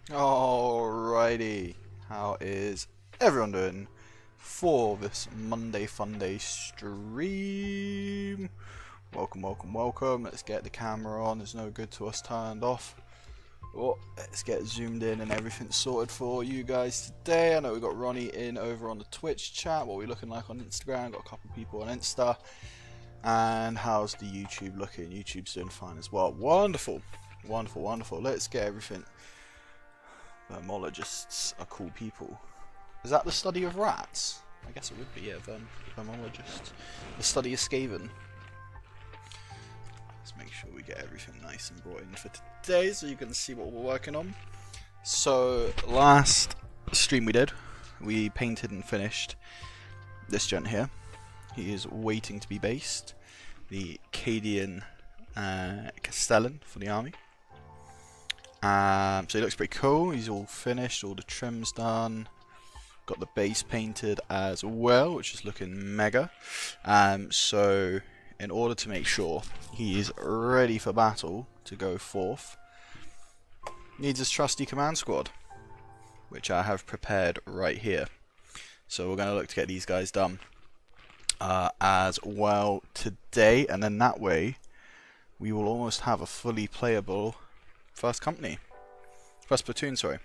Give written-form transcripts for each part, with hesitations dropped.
Alrighty, how is everyone doing for this Monday Funday stream? Welcome, welcome, welcome. Let's get the camera on. It's no good to us turned off. Oh, let's get zoomed in and everything sorted for you guys today. I know we got Ronnie in over on the Twitch chat. What are we looking like on Instagram? Got a couple people on Insta. And how's the YouTube looking? YouTube's doing fine as well. Wonderful, wonderful, wonderful. Let's get everything. Vermologists are cool people. Is that the study of rats? I guess it would be, yeah, vermologist. The study of Skaven. Let's make sure we get everything nice and brought in for today so you can see what we're working on. So, last stream we did, we painted and finished this gent here. He is waiting to be based. The Cadian Castellan for the army. So he looks pretty cool. He's all finished, all the trim's done. Got the base painted as well, which is looking mega. So in order to make sure he is ready for battle to go forth, needs his trusty command squad, which I have prepared right here. So we're going to look to get these guys done as well today, and then that way we will almost have a fully playable first platoon, sorry,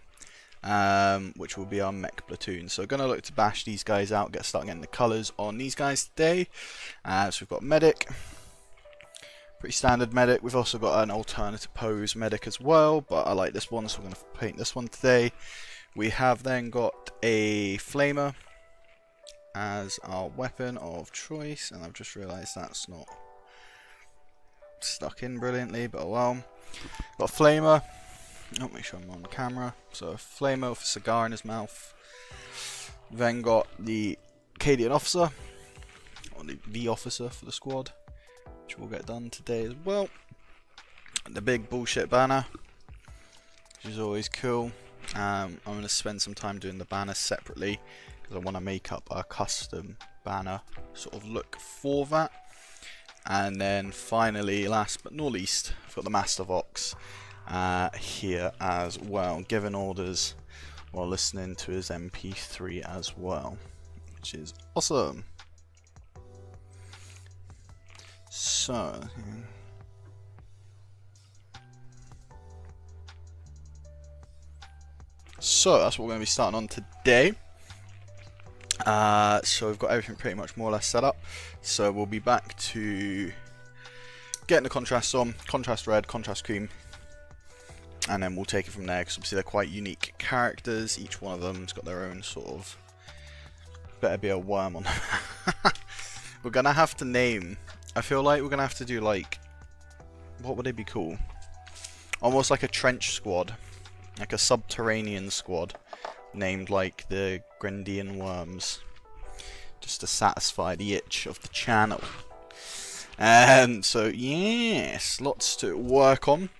which will be our mech platoon. So we're going to look to bash these guys out, start getting the colours on these guys today. So we've got medic, pretty standard medic. We've also got an alternative pose medic as well, but I like this one, so we're going to paint this one today. We have then got a flamer as our weapon of choice, and I've just realised that's not stuck in brilliantly, but oh well. Got a flamer, Oh, make sure I'm on camera. So a flamer with a cigar in his mouth. Then got the Cadian officer, or the officer for the squad, which will get done today as well. The big bullshit banner, which is always cool. I'm going to spend some time doing the banners separately because I want to make up a custom banner sort of look for that. And then finally, last but not least, I've got the Master Vox here as well, giving orders while listening to his MP3 as well, which is awesome. So that's what we're going to be starting on today. So we've got everything pretty much more or less set up. So we'll be back to getting the contrasts on, contrast red, contrast cream, and then we'll take it from there, because obviously they're quite unique characters. Each one of them's got their own sort of, better be a worm on them. We're going to have to name, I feel like we're going to have to do like, what would they be called? Almost like a trench squad. Like a subterranean squad named like the Grendian worms, just to satisfy the itch of the channel. So yes, lots to work on.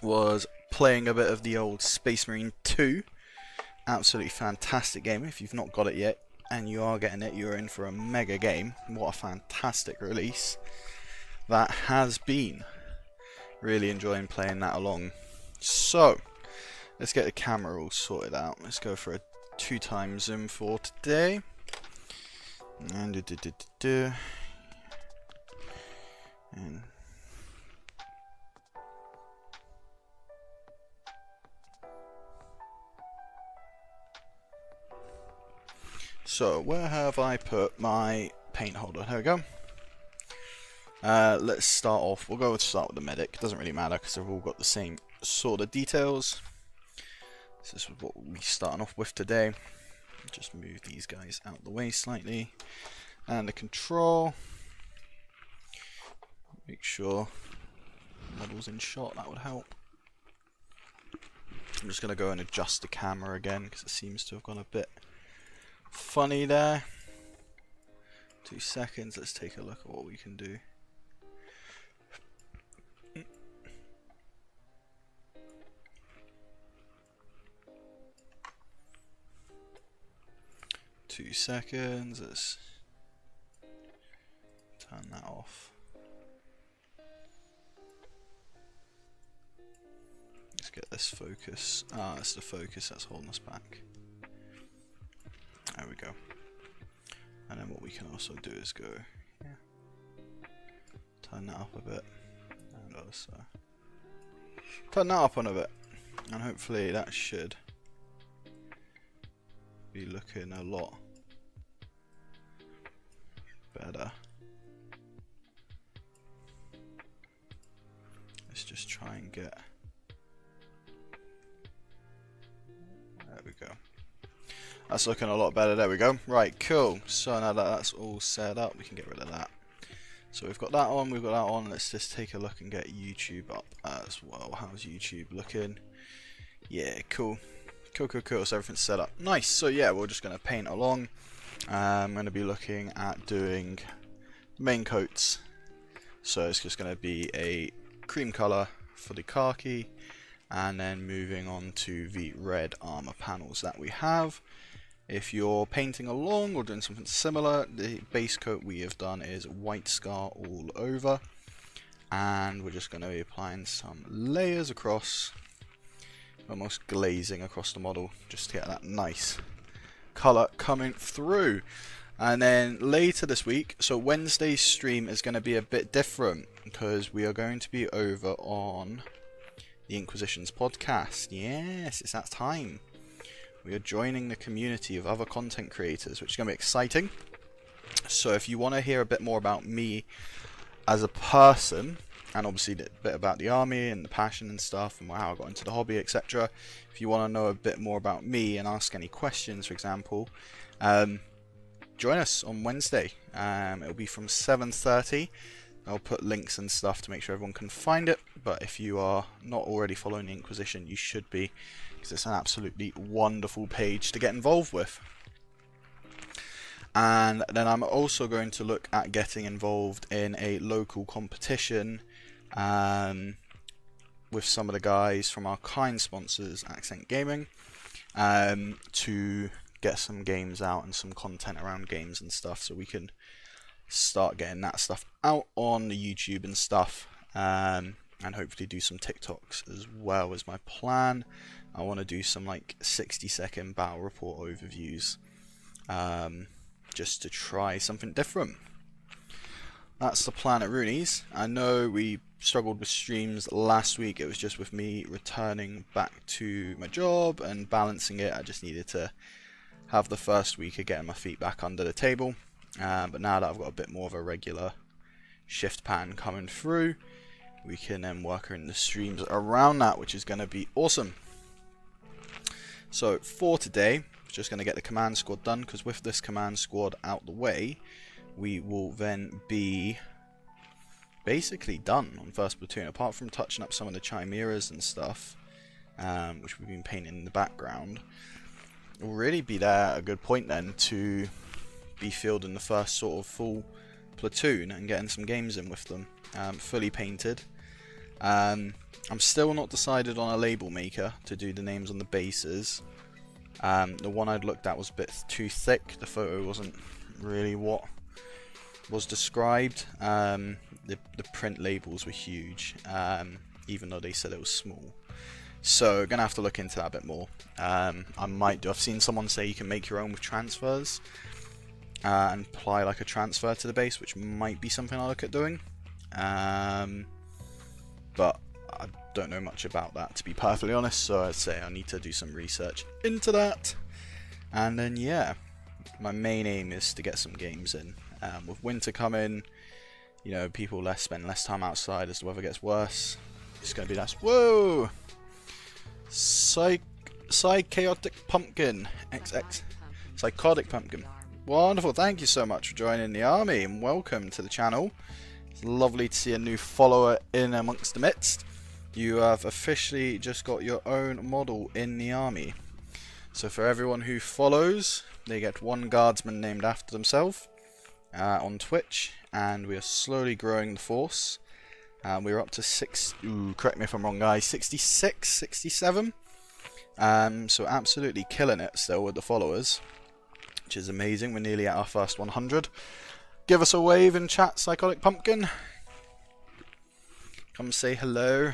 Was playing a bit of the old Space Marine 2. Absolutely fantastic game. If you've not got it yet and you are getting it, you're in for a mega game. What a fantastic release that has been. Really enjoying playing that along. So let's get the camera all sorted out. Let's go for a 2x zoom for today. And so where have I put my paint holder? There we go. Let's start off. We'll start with the medic. Doesn't really matter because they've all got the same sort of details. This is what we'll be starting off with today. Just move these guys out of the way slightly. And the control. Make sure the model's in shot, that would help. I'm just going to go and adjust the camera again because it seems to have gone a bit funny there. 2 seconds, let's take a look at what we can do. Two seconds, let's turn that off. Let's get this focus. It's the focus that's holding us back. There we go. And then what we can also do is go, turn that up a bit, and also turn that up on a bit, and hopefully that should be looking a lot better. Let's just try and get, there we go. That's looking a lot better. There we go. Right, cool. So now that that's all set up, we can get rid of that. So we've got that on, we've got that on. Let's just take a look and get YouTube up as well. How's YouTube looking? Yeah, cool. Cool. So everything's set up. Nice. So yeah, we're just going to paint along. I'm going to be looking at doing main coats. So it's just going to be a cream color for the khaki, and then moving on to the red armor panels that we have. If you're painting along or doing something similar, the base coat we have done is white scar all over, and we're just going to be applying some layers across, almost glazing across the model, just to get that nice colour coming through. And then later this week, so Wednesday's stream is going to be a bit different because we are going to be over on the Inquisitions podcast. Yes, it's that time. We are joining the community of other content creators, which is going to be exciting. So if you want to hear a bit more about me as a person, and obviously a bit about the army and the passion and stuff, and how I got into the hobby, etc. If you want to know a bit more about me and ask any questions, for example, join us on Wednesday. It'll be from 7:30 I'll put links and stuff to make sure everyone can find it, but if you are not already following the Inquisition, you should be, because it's an absolutely wonderful page to get involved with. And then I'm also going to look at getting involved in a local competition with some of the guys from our kind sponsors, Accent Gaming, to get some games out and some content around games and stuff, so we can start getting that stuff out on the YouTube and stuff, and hopefully do some TikToks as well as my plan. I want to do some like 60-second battle report overviews, just to try something different. That's the plan at Rooney's. I know we struggled with streams last week. It was just with me returning back to my job and balancing it. I just needed to have the first week of getting my feet back under the table. But now that I've got a bit more of a regular shift pattern coming through, we can then work in the streams around that, which is going to be awesome. So for today, just going to get the command squad done, because with this command squad out the way, we will then be basically done on first platoon, apart from touching up some of the chimeras and stuff, which we've been painting in the background. It will really be there at a good point then to be fielding the first sort of full platoon and getting some games in with them, fully painted. I'm still not decided on a label maker to do the names on the bases. The one I'd looked at was a bit too thick. The photo wasn't really what was described. The print labels were huge, even though they said it was small. So gonna have to look into that a bit more. I might do. I've seen someone say you can make your own with transfers and apply like a transfer to the base, which might be something I'll look at doing. But I don't know much about that, to be perfectly honest, so I'd say I need to do some research into that. And then yeah, my main aim is to get some games in. With winter coming, you know, people spend less time outside as the weather gets worse. It's going to be nice. Whoa! Psychotic Pumpkin XX. Psychotic Pumpkin. Wonderful, thank you so much for joining the army and welcome to the channel. It's lovely to see a new follower in amongst the midst. You have officially just got your own model in the army. So for everyone who follows, they get one guardsman named after themselves on Twitch, and we are slowly growing the force. We're up to correct me if I'm wrong guys, 66, 67. So absolutely killing it still with the followers, which is amazing. We're nearly at our first 100. Give us a wave in chat, Psychotic Pumpkin. Come say hello.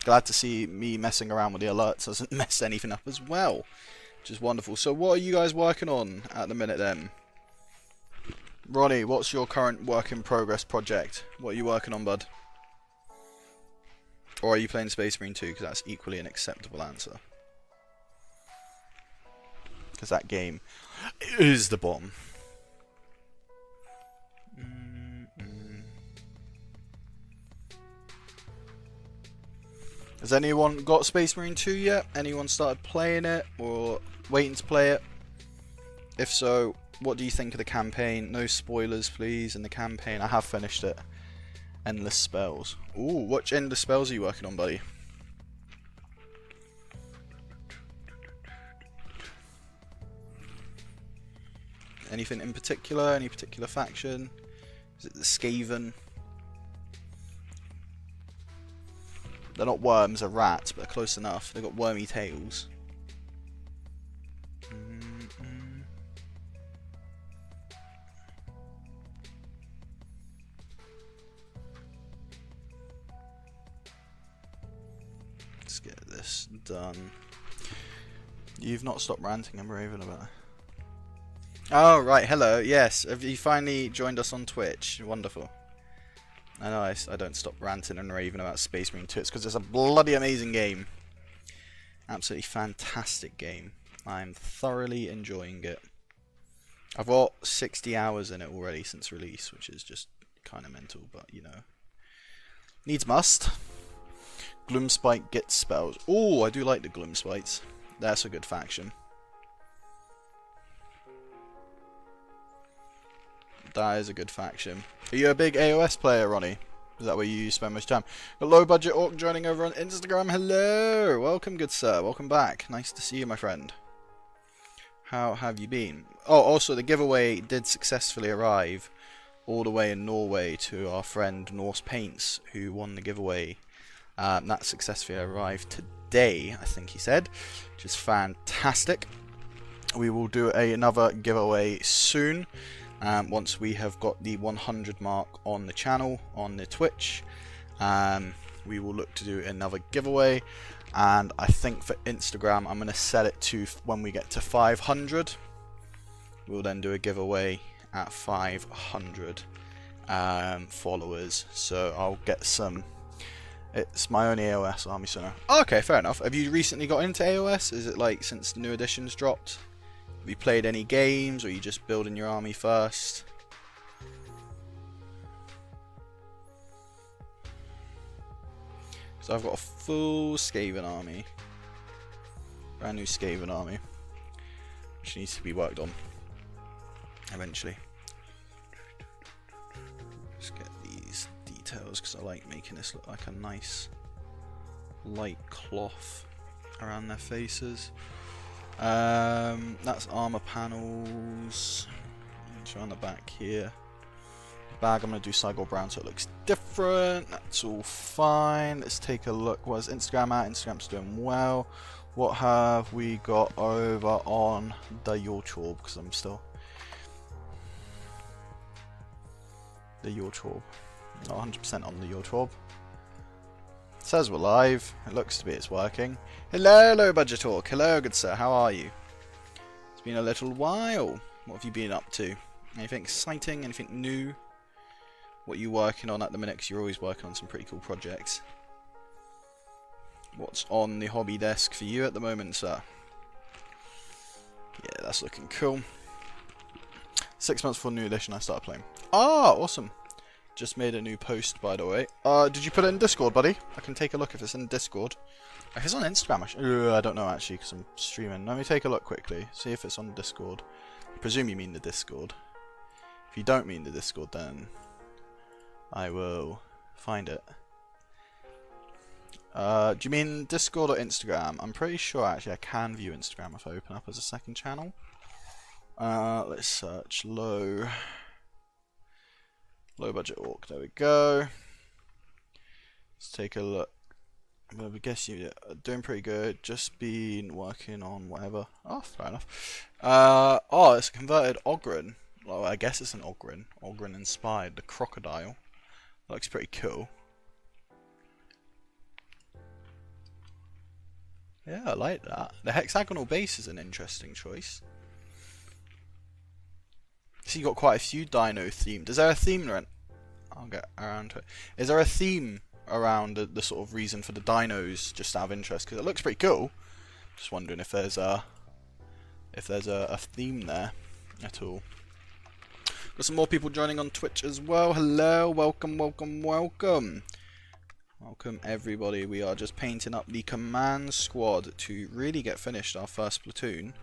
Glad to see me messing around with the alerts doesn't mess anything up as well, which is wonderful. So what are you guys working on at the minute then? Ronnie, what's your current work in progress project? What are you working on, bud? Or are you playing Space Marine 2? Because that's equally an acceptable answer. Because that game is the bomb. Has anyone got Space Marine 2 yet? Anyone started playing it or waiting to play it? If so, what do you think of the campaign? No spoilers, please, in the campaign. I have finished it. Endless Spells. Ooh, which Endless Spells are you working on, buddy? Anything in particular? Any particular faction? Is it the Skaven? They're not worms, they're rats, but they're close enough. They've got wormy tails. Let's get this done. You've not stopped ranting, I'm raving about it. Oh, right, hello, yes. Have you finally joined us on Twitch? Wonderful. I know I don't stop ranting and raving about Space Marine 2. It's because it's a bloody amazing game. Absolutely fantastic game. I'm thoroughly enjoying it. I've got 60 hours in it already since release, which is just kind of mental, but you know. Needs must. Gloomspite gets spells. Oh, I do like the Gloomspites. That's a good faction. That is a good faction. Are you a big AOS player, Ronnie? Is that where you spend most time? A low budget orc joining over on Instagram. Hello! Welcome, good sir. Welcome back. Nice to see you, my friend. How have you been? Oh, also, the giveaway did successfully arrive all the way in Norway to our friend Norse Paints, who won the giveaway. That successfully arrived today, I think he said, which is fantastic. We will do another giveaway soon. Once we have got the 100 mark on the channel, on the Twitch, we will look to do another giveaway. And I think for Instagram, I'm going to set it to when we get to 500. We'll then do a giveaway at 500 followers. So I'll get some. It's my own AOS army, so no. Okay, fair enough. Have you recently got into AOS? Is it like since the new editions dropped? Have you played any games, or are you just building your army first? So I've got a full Skaven army. Brand new Skaven army. Which needs to be worked on. Eventually. Let's get these details, because I like making this look like a nice light cloth around their faces. That's armor panels. Around the back here. Bag, I'm going to do Cygor Brown so it looks different. That's all fine. Let's take a look. Where's Instagram at? Instagram's doing well. What have we got over on the YouTube? Because I'm still the YouTube. Not 100% on the YouTube. It says we're live. It looks to be it's working. Hello, low budget talk. Hello, good sir. How are you? It's been a little while. What have you been up to? Anything exciting? Anything new? What are you working on at the minute? Because you're always working on some pretty cool projects. What's on the hobby desk for you at the moment, sir? Yeah, that's looking cool. 6 months before new edition, I started playing. Ah, awesome. Just made a new post, by the way. Did you put it in Discord, buddy? I can take a look if it's in Discord. If it's on Instagram, I don't know actually, because I'm streaming. Let me take a look quickly. See if it's on Discord. I presume you mean the Discord. If you don't mean the Discord, then I will find it. Do you mean Discord or Instagram? I'm pretty sure actually I can view Instagram if I open up as a second channel. Let's search low budget orc. There we go. Let's take a look. I guess you're doing pretty good. Just been working on whatever. Oh, fair enough. Oh, it's a converted Ogryn. Well, I guess it's an Ogryn. Ogryn inspired. The crocodile. Looks pretty cool. Yeah, I like that. The hexagonal base is an interesting choice. So you got quite a few dino themed. Is there a theme around? I'll get around to it. Is there a theme around the sort of reason for the dinos, just out of interest? Because it looks pretty cool. Just wondering if there's a theme there at all. Got some more people joining on Twitch as well. Hello, welcome, welcome, welcome. Welcome everybody. We are just painting up the command squad to really get finished our first platoon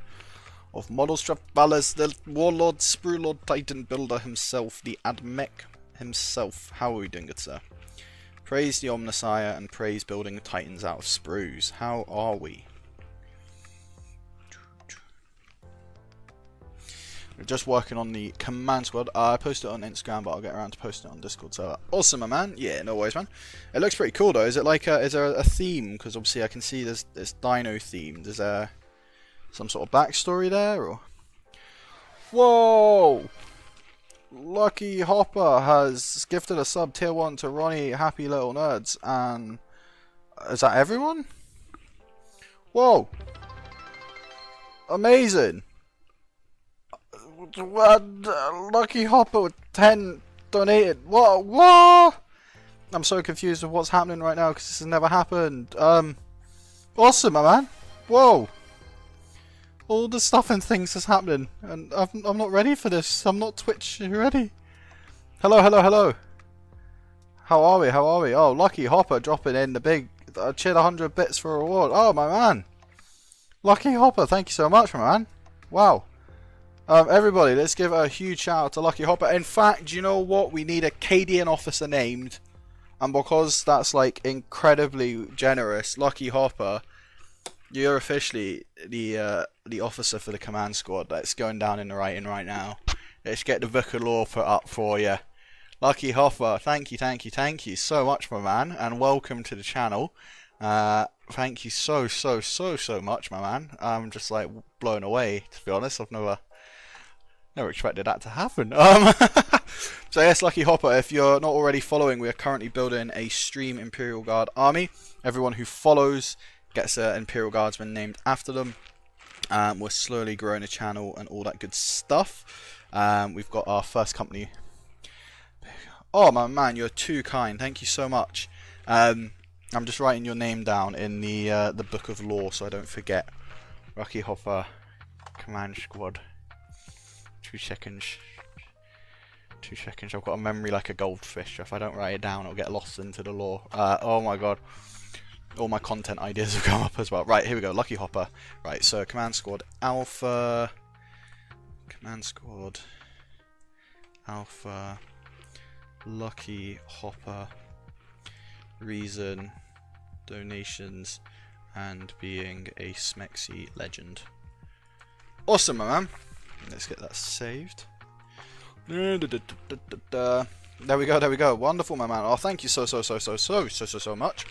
of Model Valles, the Warlord, Sprue Lord, Titan Builder himself, the Admech himself. How are we doing, good sir? Praise the Omnissiah and praise building Titans out of sprues. How are we? We're just working on the command squad. I posted it on Instagram, but I'll get around to posting it on Discord. So awesome, my man. Yeah, no worries, man. It looks pretty cool, though. Is it like is there a theme? Because obviously I can see there's dino themed. Is there some sort of backstory there, or? Whoa! Lucky Hopper has gifted a sub tier 1 to Ronnie Happy Little Nerds, and is that everyone? Whoa! Amazing! Lucky Hopper with 10 donated. What? What? I'm so confused with what's happening right now because this has never happened. Awesome, my man. Whoa. All the stuff and things is happening, and I'm not ready for this. I'm not Twitch ready. Hello, hello, hello. How are we? How are we? Oh, Lucky Hopper dropping in the big cheered 100 bits for a reward. Oh, my man. Lucky Hopper, thank you so much, my man. Wow. Everybody, let's give a huge shout out to Lucky Hopper. In fact, you know what? We need a Cadian officer named, and because that's like incredibly generous, Lucky Hopper, you're officially the officer for the command squad. That's going down in the writing right now. Let's get the book of law put up for you. Lucky Hopper, thank you so much, my man, and welcome to the channel. Thank you so much, my man. I'm just like blown away, to be honest. I've never expected that to happen. So yes, Lucky Hopper, if you're not already following, we are currently building a Stream Imperial Guard army. Everyone who follows gets an Imperial Guardsman named after them. We're slowly growing a channel and all that good stuff. We've got our first company. Oh my man, you're too kind. Thank you so much. I'm just writing your name down in the book of law so I don't forget. Lucky Hopper, command squad. 2 seconds. 2 seconds. I've got a memory like a goldfish. If I don't write it down, it'll get lost into the law. Oh my god. All my content ideas have come up as well. Right, here we go. Lucky Hopper. Right, so command squad alpha. Command squad alpha. Lucky Hopper. Reason. Donations. And being a Smexy legend. Awesome, my man. Let's get that saved. There we go. Wonderful, my man. Oh, thank you so much.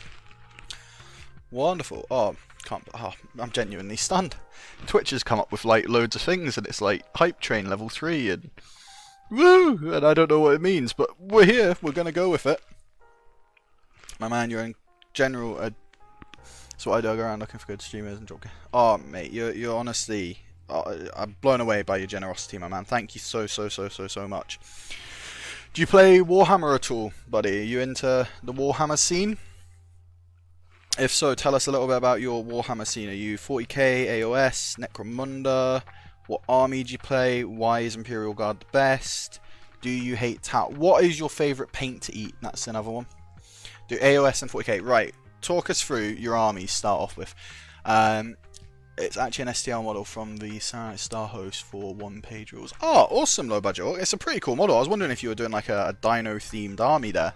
Wonderful. Oh, I'm genuinely stunned. Twitch has come up with like loads of things, and it's like hype train level 3 and woo, and I don't know what it means, but we're here. We're gonna go with it. My man, you're in general. So I go around looking for good streamers and joking. Oh, mate, you're honestly. I'm blown away by your generosity, my man. Thank you so much. Do you play Warhammer at all, buddy? Are you into the Warhammer scene? If so, tell us a little bit about your Warhammer scene. Are you 40k, AOS, Necromunda? What army do you play? Why is Imperial Guard the best? Do you hate Tau? What is your favourite paint to eat? That's another one. Do AOS and 40k. Right, talk us through your armies, start off with. It's actually an STL model from the Star Host for 1-page rules. Oh, awesome, low budget. It's a pretty cool model. I was wondering if you were doing like a dino-themed army there.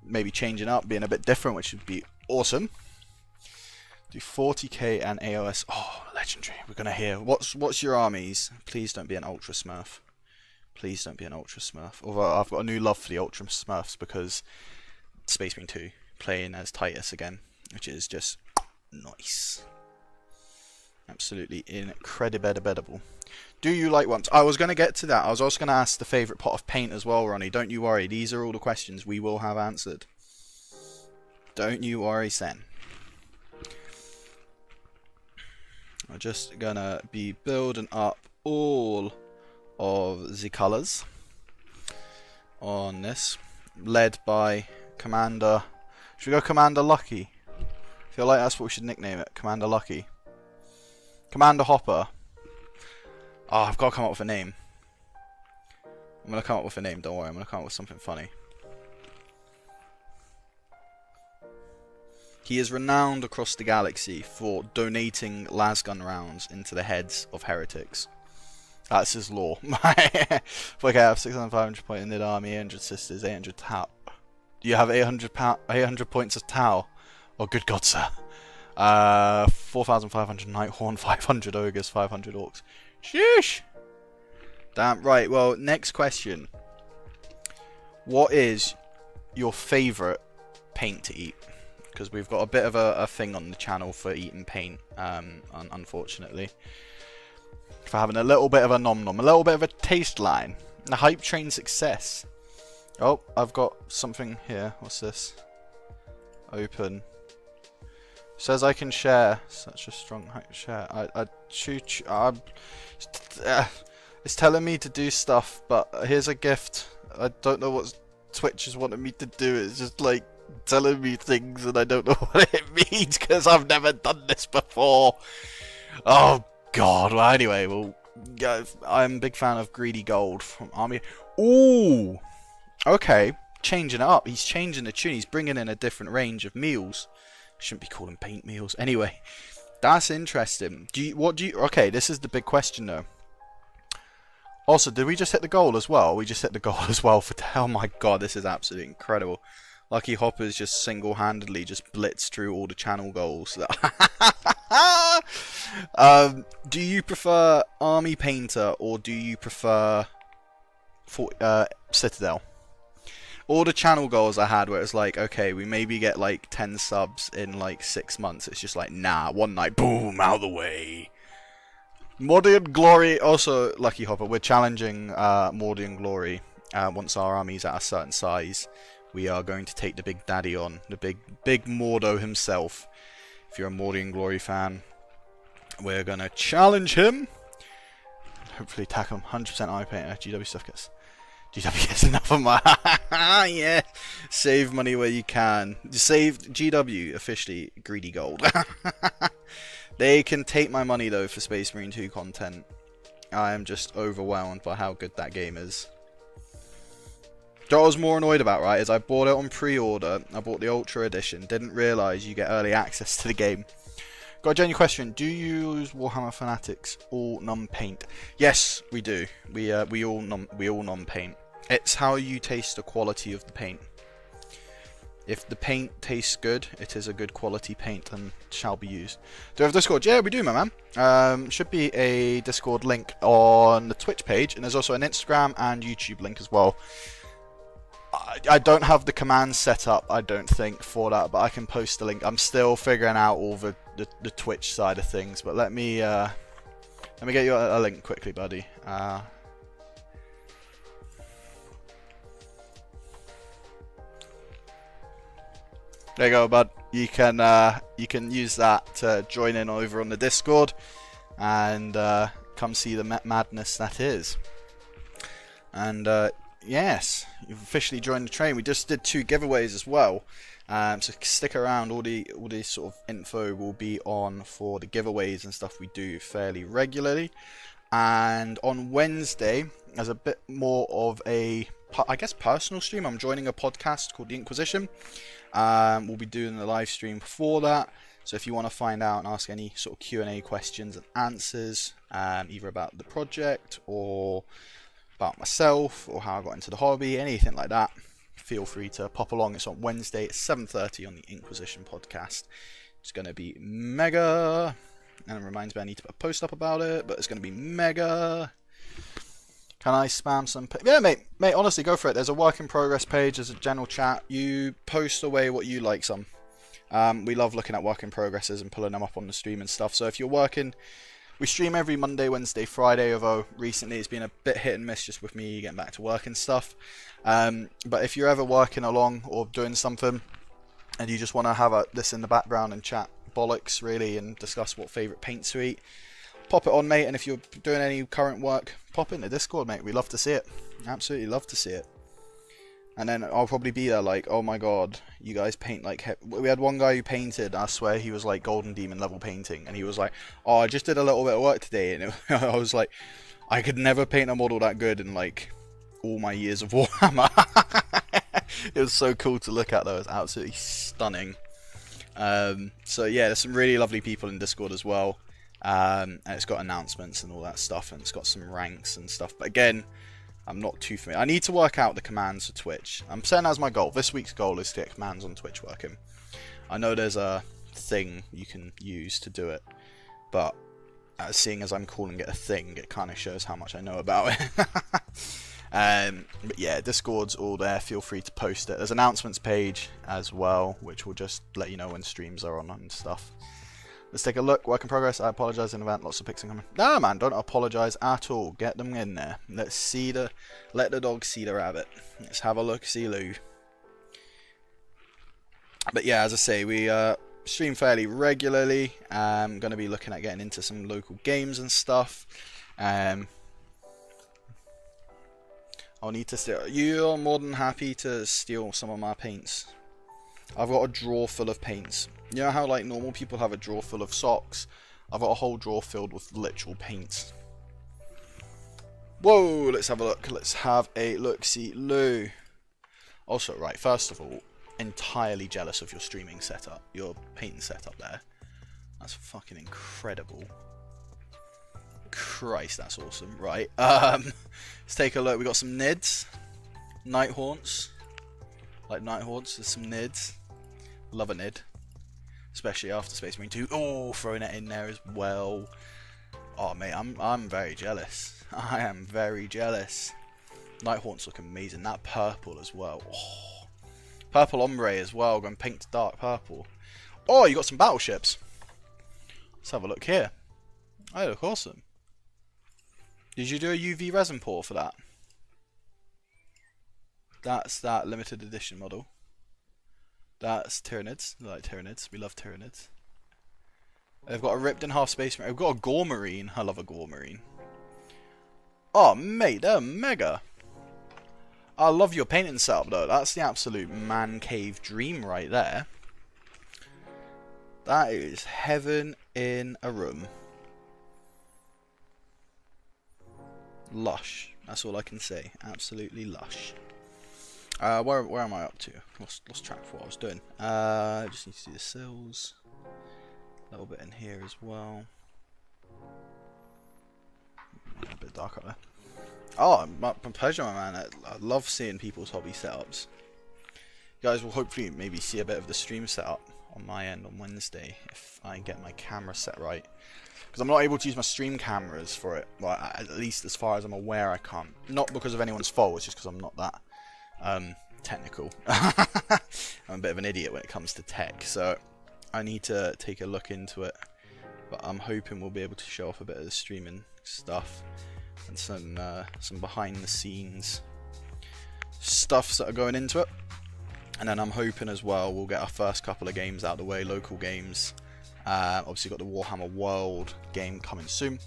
Maybe changing up, being a bit different, which would be awesome. Do 40k and AOS. Oh, legendary. We're going to hear. What's your armies? Please don't be an Ultra Smurf. Please don't be an Ultra Smurf. Although I've got a new love for the Ultra Smurfs because Space Marine 2 playing as Titus again, which is just nice. Absolutely incredible. Do you like ones? I was going to get to that. I was also going to ask the favourite pot of paint as well, Ronnie. Don't you worry. These are all the questions we will have answered. Don't you worry, Sen. I'm just going to be building up all of the colours on this. Led by Commander... Should we go Commander Lucky? I feel like that's what we should nickname it. Commander Lucky. Commander Hopper. Oh, I've got to come up with a name. I'm going to come up with a name, don't worry. I'm going to come up with something funny. He is renowned across the galaxy for donating lasgun rounds into the heads of heretics. That's his lore. Okay, I have 6,500 point in the army, 800 sisters, 800 Tau. Do you have 800 points of Tau? Oh, good God, sir. 4,500 Nighthorn, 500 Ogres, 500 Orcs. Sheesh! Damn, right, well, next question. What is your favourite paint to eat? Because we've got a bit of a thing on the channel for eating paint, unfortunately. For having a little bit of a nom-nom, a little bit of a taste line. A hype train success. Oh, I've got something here. What's this? Open. Says I can share. Such a strong share. It's telling me to do stuff, but here's a gift. I don't know what Twitch is wanting me to do. It's just like telling me things and I don't know what it means because I've never done this before. Oh God. Well, anyway, well, I'm a big fan of Greedy Gold from Army. Ooh. Okay. Changing it up. He's changing the tune. He's bringing in a different range of meals. Shouldn't be calling paint meals. Anyway, that's interesting. Okay, this is the big question though. Also, did we just hit the goal as well? We just hit the goal as well for... Oh my god, this is absolutely incredible. Lucky Hopper's just single-handedly just blitzed through all the channel goals. Do you prefer Army Painter or do you prefer Citadel? All the channel goals I had where it's like, okay, we maybe get like 10 subs in like 6 months. It's just like, nah, one night, boom, out of the way. Mordian Glory, also Lucky Hopper, we're challenging Mordian Glory. Once our army's at a certain size, we are going to take the big daddy on, the big Mordo himself. If you're a Mordian Glory fan, we're gonna challenge him. Hopefully tackle him. 100% eye painter. GW stuff gets. GW gets enough of my... yeah. Save money where you can. Save GW, officially greedy gold. They can take my money though for Space Marine 2 content. I am just overwhelmed by how good that game is. What I was more annoyed about, right, is I bought it on pre-order. I bought the Ultra Edition. Didn't realise you get early access to the game. Got a genuine question. Do you use Warhammer Fanatics all non-paint? Yes, we do. We all non-paint. It's how you taste the quality of the paint. If the paint tastes good, it is a good quality paint and shall be used. Do we have Discord? Yeah, we do, my man. Should be a Discord link on the Twitch page, and there's also an Instagram and YouTube link as well. I don't have the commands set up, I don't think, for that, but I can post the link. I'm still figuring out all the Twitch side of things, but let me get you a link quickly, buddy. There you go, bud. You can use that to join in over on the Discord and come see the madness that is. And yes, you've officially joined the train. We just did 2 giveaways as well. So stick around. All the sort of info will be on for the giveaways and stuff we do fairly regularly. And on Wednesday, as a bit more of a, I guess, personal stream, I'm joining a podcast called The Inquisition. We'll be doing the live stream before that. So if you want to find out and ask any sort of Q&A questions and answers, either about the project or about myself or how I got into the hobby, anything like that, feel free to pop along. It's on Wednesday at 7:30 on the Inquisition podcast. It's going to be mega, and it reminds me I need to put a post up about it, but it's going to be mega. Can I spam some? Yeah, mate, honestly, go for it. There's a work in progress page, there's a general chat. You post away what you like some. We love looking at work in progresses and pulling them up on the stream and stuff. So if you're working, we stream every Monday, Wednesday, Friday, although recently it's been a bit hit and miss just with me getting back to work and stuff. But if you're ever working along or doing something and you just want to have this in the background and chat bollocks really and discuss what favourite paint suite, pop it on, mate. And if you're doing any current work, pop in the Discord, mate. We love to see it. Absolutely love to see it. And then I'll probably be there like, oh my god, you guys paint like... We had one guy who painted, I swear he was like Golden Demon level painting, and he was like, oh, I just did a little bit of work today, and I was like, I could never paint a model that good in like all my years of Warhammer. It was so cool to look at though. It was absolutely stunning. So yeah, there's some really lovely people in Discord as well. And it's got announcements and all that stuff, and it's got some ranks and stuff, but again, I'm not too familiar. I need to work out the commands for Twitch. I'm setting as my goal. This week's goal is to get commands on Twitch working. I know there's a thing you can use to do it, but seeing as I'm calling it a thing, it kind of shows how much I know about it. But yeah, Discord's all there. Feel free to post it. There's an announcements page as well, which will just let you know when streams are on and stuff. Let's take a look. Work in progress. I apologise in advance. Lots of pics incoming. Nah, man, don't apologise at all. Get them in there. Let's see let the dog see the rabbit. Let's have a look. See Lou. But yeah, as I say, we stream fairly regularly. I'm going to be looking at getting into some local games and stuff. I'll need to steal. You're more than happy to steal some of my paints. I've got a drawer full of paints. You know how like normal people have a drawer full of socks? I've got a whole drawer filled with literal paints. Whoa, let's have a look. Let's have a look-see Lou. Also, right, first of all, entirely jealous of your streaming setup. Your painting setup there. That's fucking incredible. Christ, that's awesome. Right. Let's take a look. We got some Nids. Night Haunts. Like Night Haunts. There's some Nids. Love a Nid. Especially after Space Marine 2. Oh, throwing it in there as well. Oh, mate, I'm very jealous. I am very jealous. Night Haunts look amazing. That purple as well. Oh. Purple ombre as well. Going pink to dark purple. Oh, you got some battleships. Let's have a look here. They look awesome. Did you do a UV resin pour for that? That's that limited edition model. That's Tyranids. I like Tyranids. We love Tyranids. They've got a ripped in half space marine. We've got a Gore Marine. I love a Gore Marine. Oh, mate, they're mega. I love your painting setup, though. That's the absolute man cave dream right there. That is heaven in a room. Lush. That's all I can say. Absolutely lush. Where am I up to? Lost track of what I was doing. Just need to do the sills. A little bit in here as well. A bit dark up there. Oh, my pleasure, my man. I love seeing people's hobby setups. You guys will hopefully maybe see a bit of the stream setup on my end on Wednesday if I get my camera set right. Because I'm not able to use my stream cameras for it. Well, at least as far as I'm aware, I can't. Not because of anyone's fault, it's just because I'm not that technical. I'm a bit of an idiot when it comes to tech, so I need to take a look into it. But I'm hoping we'll be able to show off a bit of the streaming stuff and some behind the scenes stuffs that are going into it. And then I'm hoping as well we'll get our first couple of games out of the way, local games. Obviously got the Warhammer World game coming soon.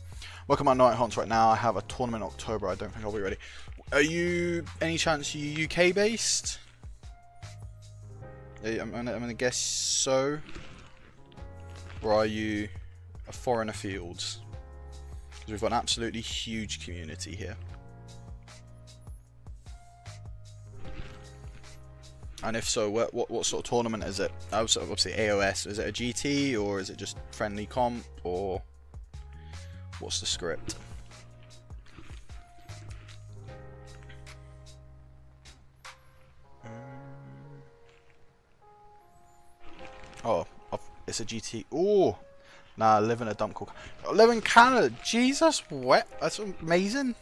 Welcome to Night Haunts right now. I have a tournament in October. I don't think I'll be ready. Are you, any chance you UK based? I'm gonna guess so. Or are you a foreign fields? Because we've got an absolutely huge community here. And if so, what sort of tournament is it? Obviously AOS. Is it a GT or is it just friendly comp or what's the script? Oh, it's a GT. Oh, nah, I live in a dump called. I live in Canada. Jesus, what? That's amazing.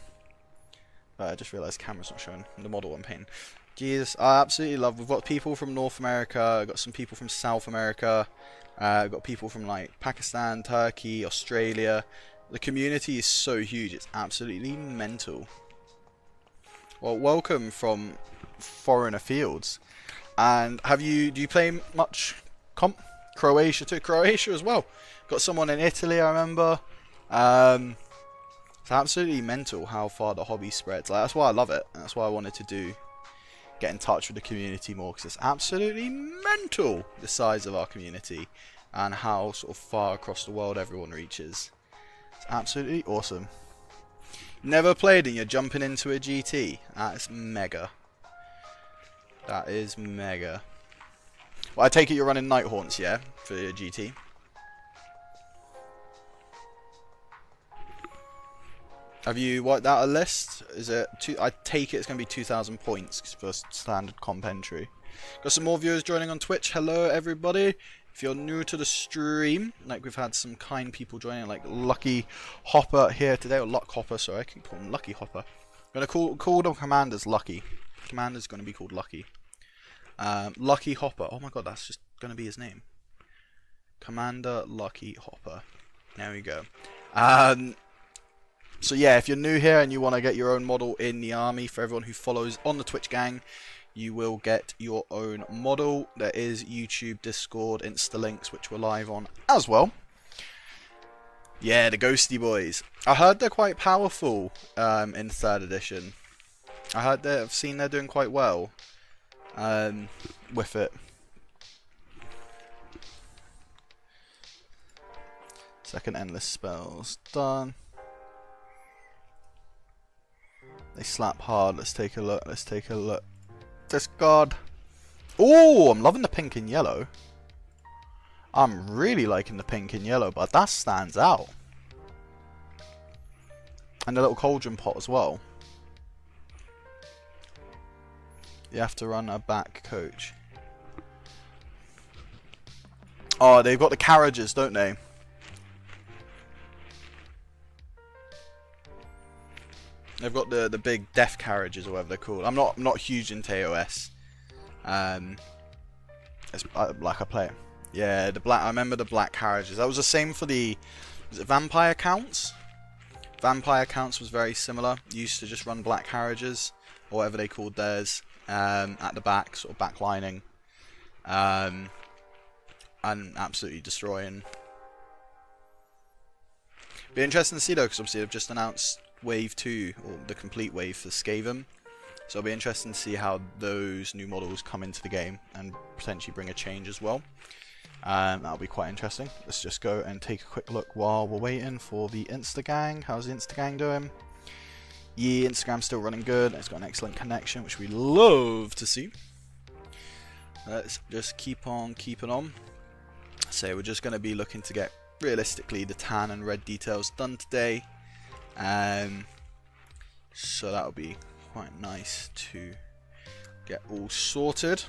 I just realised the camera's not showing the model I'm painting. Jesus, I absolutely love. We've got people from North America. We've got some people from South America. We've got people from like Pakistan, Turkey, Australia. The community is so huge. It's absolutely mental. Well, welcome from foreigner fields. And do you play much comp? Croatia too. Croatia as well. Got someone in Italy, I remember. It's absolutely mental how far the hobby spreads. Like, that's why I love it. That's why I wanted to get in touch with the community more, because it's absolutely mental the size of our community and how sort of far across the world everyone reaches. It's absolutely awesome. Never played and you're jumping into a GT. That is mega. That is mega. Well, I take it you're running Night Haunts, yeah, for your GT. Have you wiped out a list? Is it I take it it's going to be 2,000 points for standard comp entry. Got some more viewers joining on Twitch. Hello, everybody. If you're new to the stream, like we've had some kind people joining, like Lucky Hopper here today, or Luck Hopper, sorry, I keep calling him Lucky Hopper. I'm going to call the commanders Lucky. Commander's going to be called Lucky. Lucky Hopper. Oh my god, that's just going to be his name. Commander Lucky Hopper. There we go. So yeah, if you're new here and you want to get your own model in the army, for everyone who follows on the Twitch gang, you will get your own model. There is YouTube, Discord, Insta links, which we're live on as well. Yeah, the Ghosty Boys. I heard they're quite powerful in 3rd edition. I've seen they're doing quite well with it. Second endless spells done. They slap hard. Let's take a look. Let's take a look. Discard. Oh, I'm loving the pink and yellow. I'm really liking the pink and yellow, but that stands out. And a little cauldron pot as well. You have to run a back coach. Oh, they've got the carriages, don't they? They've got the big death carriages or whatever they're called. I'm not huge into AOS. It's like I play it. Yeah, the black. I remember the black carriages. That was the same for the. Was it vampire counts? Vampire counts was very similar. You used to just run black carriages or whatever they called theirs at the back, sort of backlining, and absolutely destroying. Be interesting to see though, because obviously they've just announced Wave 2, or the complete wave for Skaven. So it'll be interesting to see how those new models come into the game and potentially bring a change as well. That'll be quite interesting. Let's just go and take a quick look while we're waiting for the Instagang. How's the Instagang doing? Yeah, Instagram's still running good. It's got an excellent connection, which we love to see. Let's just keep on keeping on. So we're just going to be looking to get, realistically, the tan and red details done today. So that'll be quite nice to get all sorted.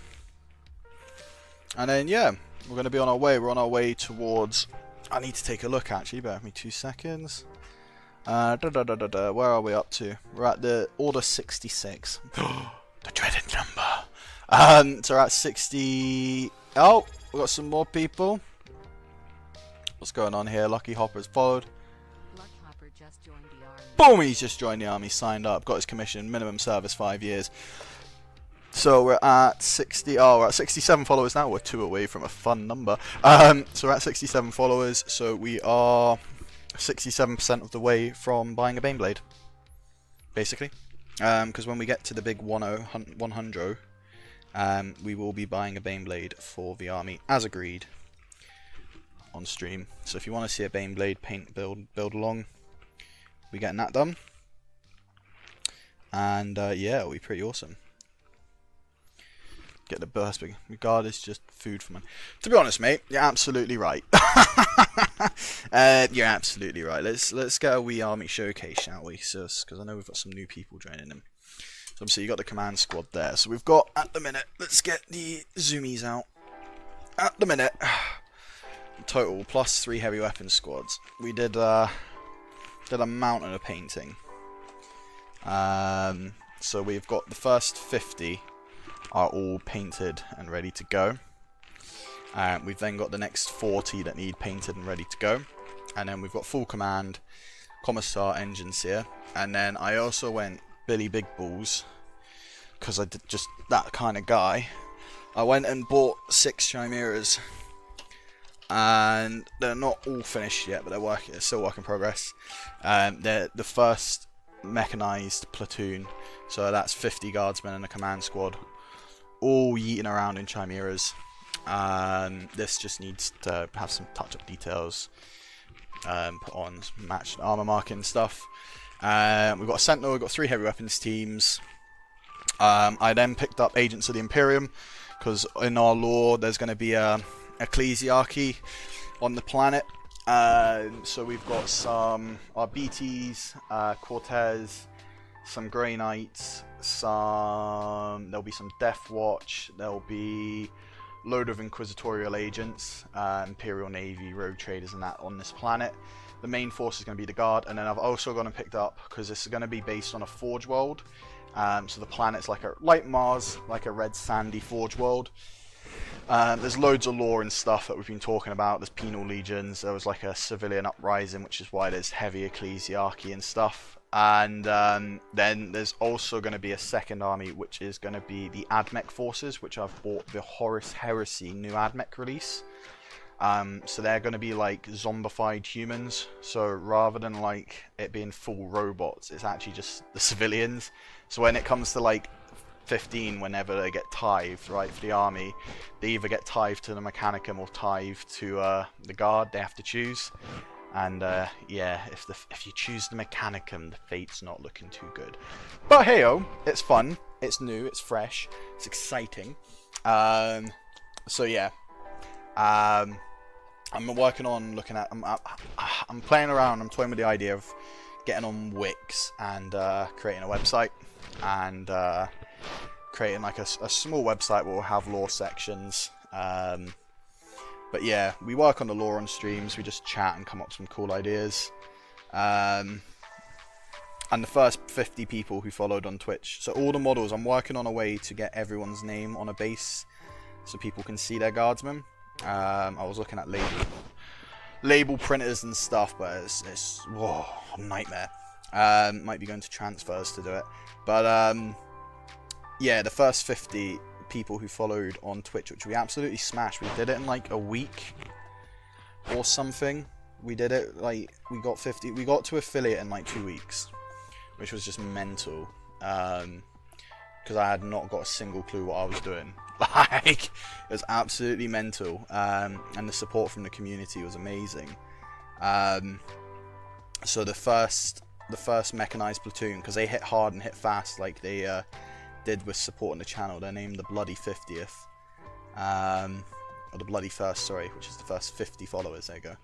And then, yeah, we're going to be on our way. We're on our way towards... I need to take a look, actually. Bear with me 2 seconds. Where are we up to? We're at the Order 66. The dreaded number. So we're at 60... Oh, we've got some more people. What's going on here? Lucky Hopper's followed. Lucky Hopper just joined the army. Boom! He's just joined the army, signed up, got his commission, minimum service 5 years. So we're at 60. Oh, we're at 67 followers now. We're 2 away from a fun number. So we're at 67 followers. So we are 67% of the way from buying a Baneblade, basically. Because when we get to the big 100, we will be buying a Baneblade for the army, as agreed, on stream. So if you want to see a Baneblade paint build along, we're getting that done. And yeah, it'll be pretty awesome. Get the burst big. Regard is just food for man. To be honest, mate, you're absolutely right. You're absolutely right. Let's get a wee army showcase, shall we, sis? Because I know we've got some new people joining them. So obviously you got the command squad there. So we've got at the minute. Let's get the zoomies out. At the minute, total plus 3 heavy weapon squads. We did a mountain of painting. So we've got the first 50. Are all painted and ready to go. We've then got the next 40 that need painted and ready to go. And then we've got full command, commissar, engines here. And then I also went Billy Big Balls, because I did just that kind of guy. I went and bought 6 chimeras. And they're not all finished yet, but they're still work in progress. They're the first mechanized platoon. So that's 50 guardsmen and a command squad, all yeeting around in chimeras. This just needs to have some touch-up details, put on matched armor marking stuff. We've got a sentinel, we've got 3 heavy weapons teams. I then picked up Agents of the Imperium, because in our lore there's going to be a ecclesiarchy on the planet. So we've got some BTs, Cortez, some Grey Knights, there'll be some Death Watch, there'll be a load of Inquisitorial agents, Imperial Navy, rogue traders and that on this planet. The main force is going to be the Guard, and then I've also gone and picked up, because this is going to be based on a Forge world, so the planet's like Mars, like a red sandy Forge world. There's loads of lore and stuff that we've been talking about. There's penal legions, there was like a civilian uprising, which is why there's heavy ecclesiarchy and stuff. And then there's also going to be a second army, which is going to be the AdMech forces, which I've bought the Horus Heresy new AdMech release. So they're going to be like zombified humans. So rather than like it being full robots, it's actually just the civilians. So when it comes to like 15, whenever they get tithed, right, for the army, they either get tithed to the Mechanicum or tithed to the Guard. They have to choose. And yeah, if you choose the Mechanicum, the fate's not looking too good. But hey-oh, it's fun, it's new, it's fresh, it's exciting. So yeah, I'm working on looking at. I'm playing around. I'm toying with the idea of getting on Wix and creating a website, and creating like a small website where we'll have lore sections. But yeah, we work on the lore on streams. We just chat and come up with some cool ideas. And the first 50 people who followed on Twitch. So all the models, I'm working on a way to get everyone's name on a base so people can see their guardsmen. I was looking at label printers and stuff, but it's whoa, nightmare. Might be going to transfers to do it. But yeah, the first 50 people who followed on Twitch, which we absolutely smashed. We did it in like a week or something. We did it like we got to affiliate in like 2 weeks, which was just mental. Because I had not got a single clue what I was doing. Like, it was absolutely mental. And the support from the community was amazing. So the first mechanized platoon, because they hit hard and hit fast, like they did with supporting the channel. They're named the Bloody 50th, or the Bloody First, sorry, which is the first 50 followers. There you go.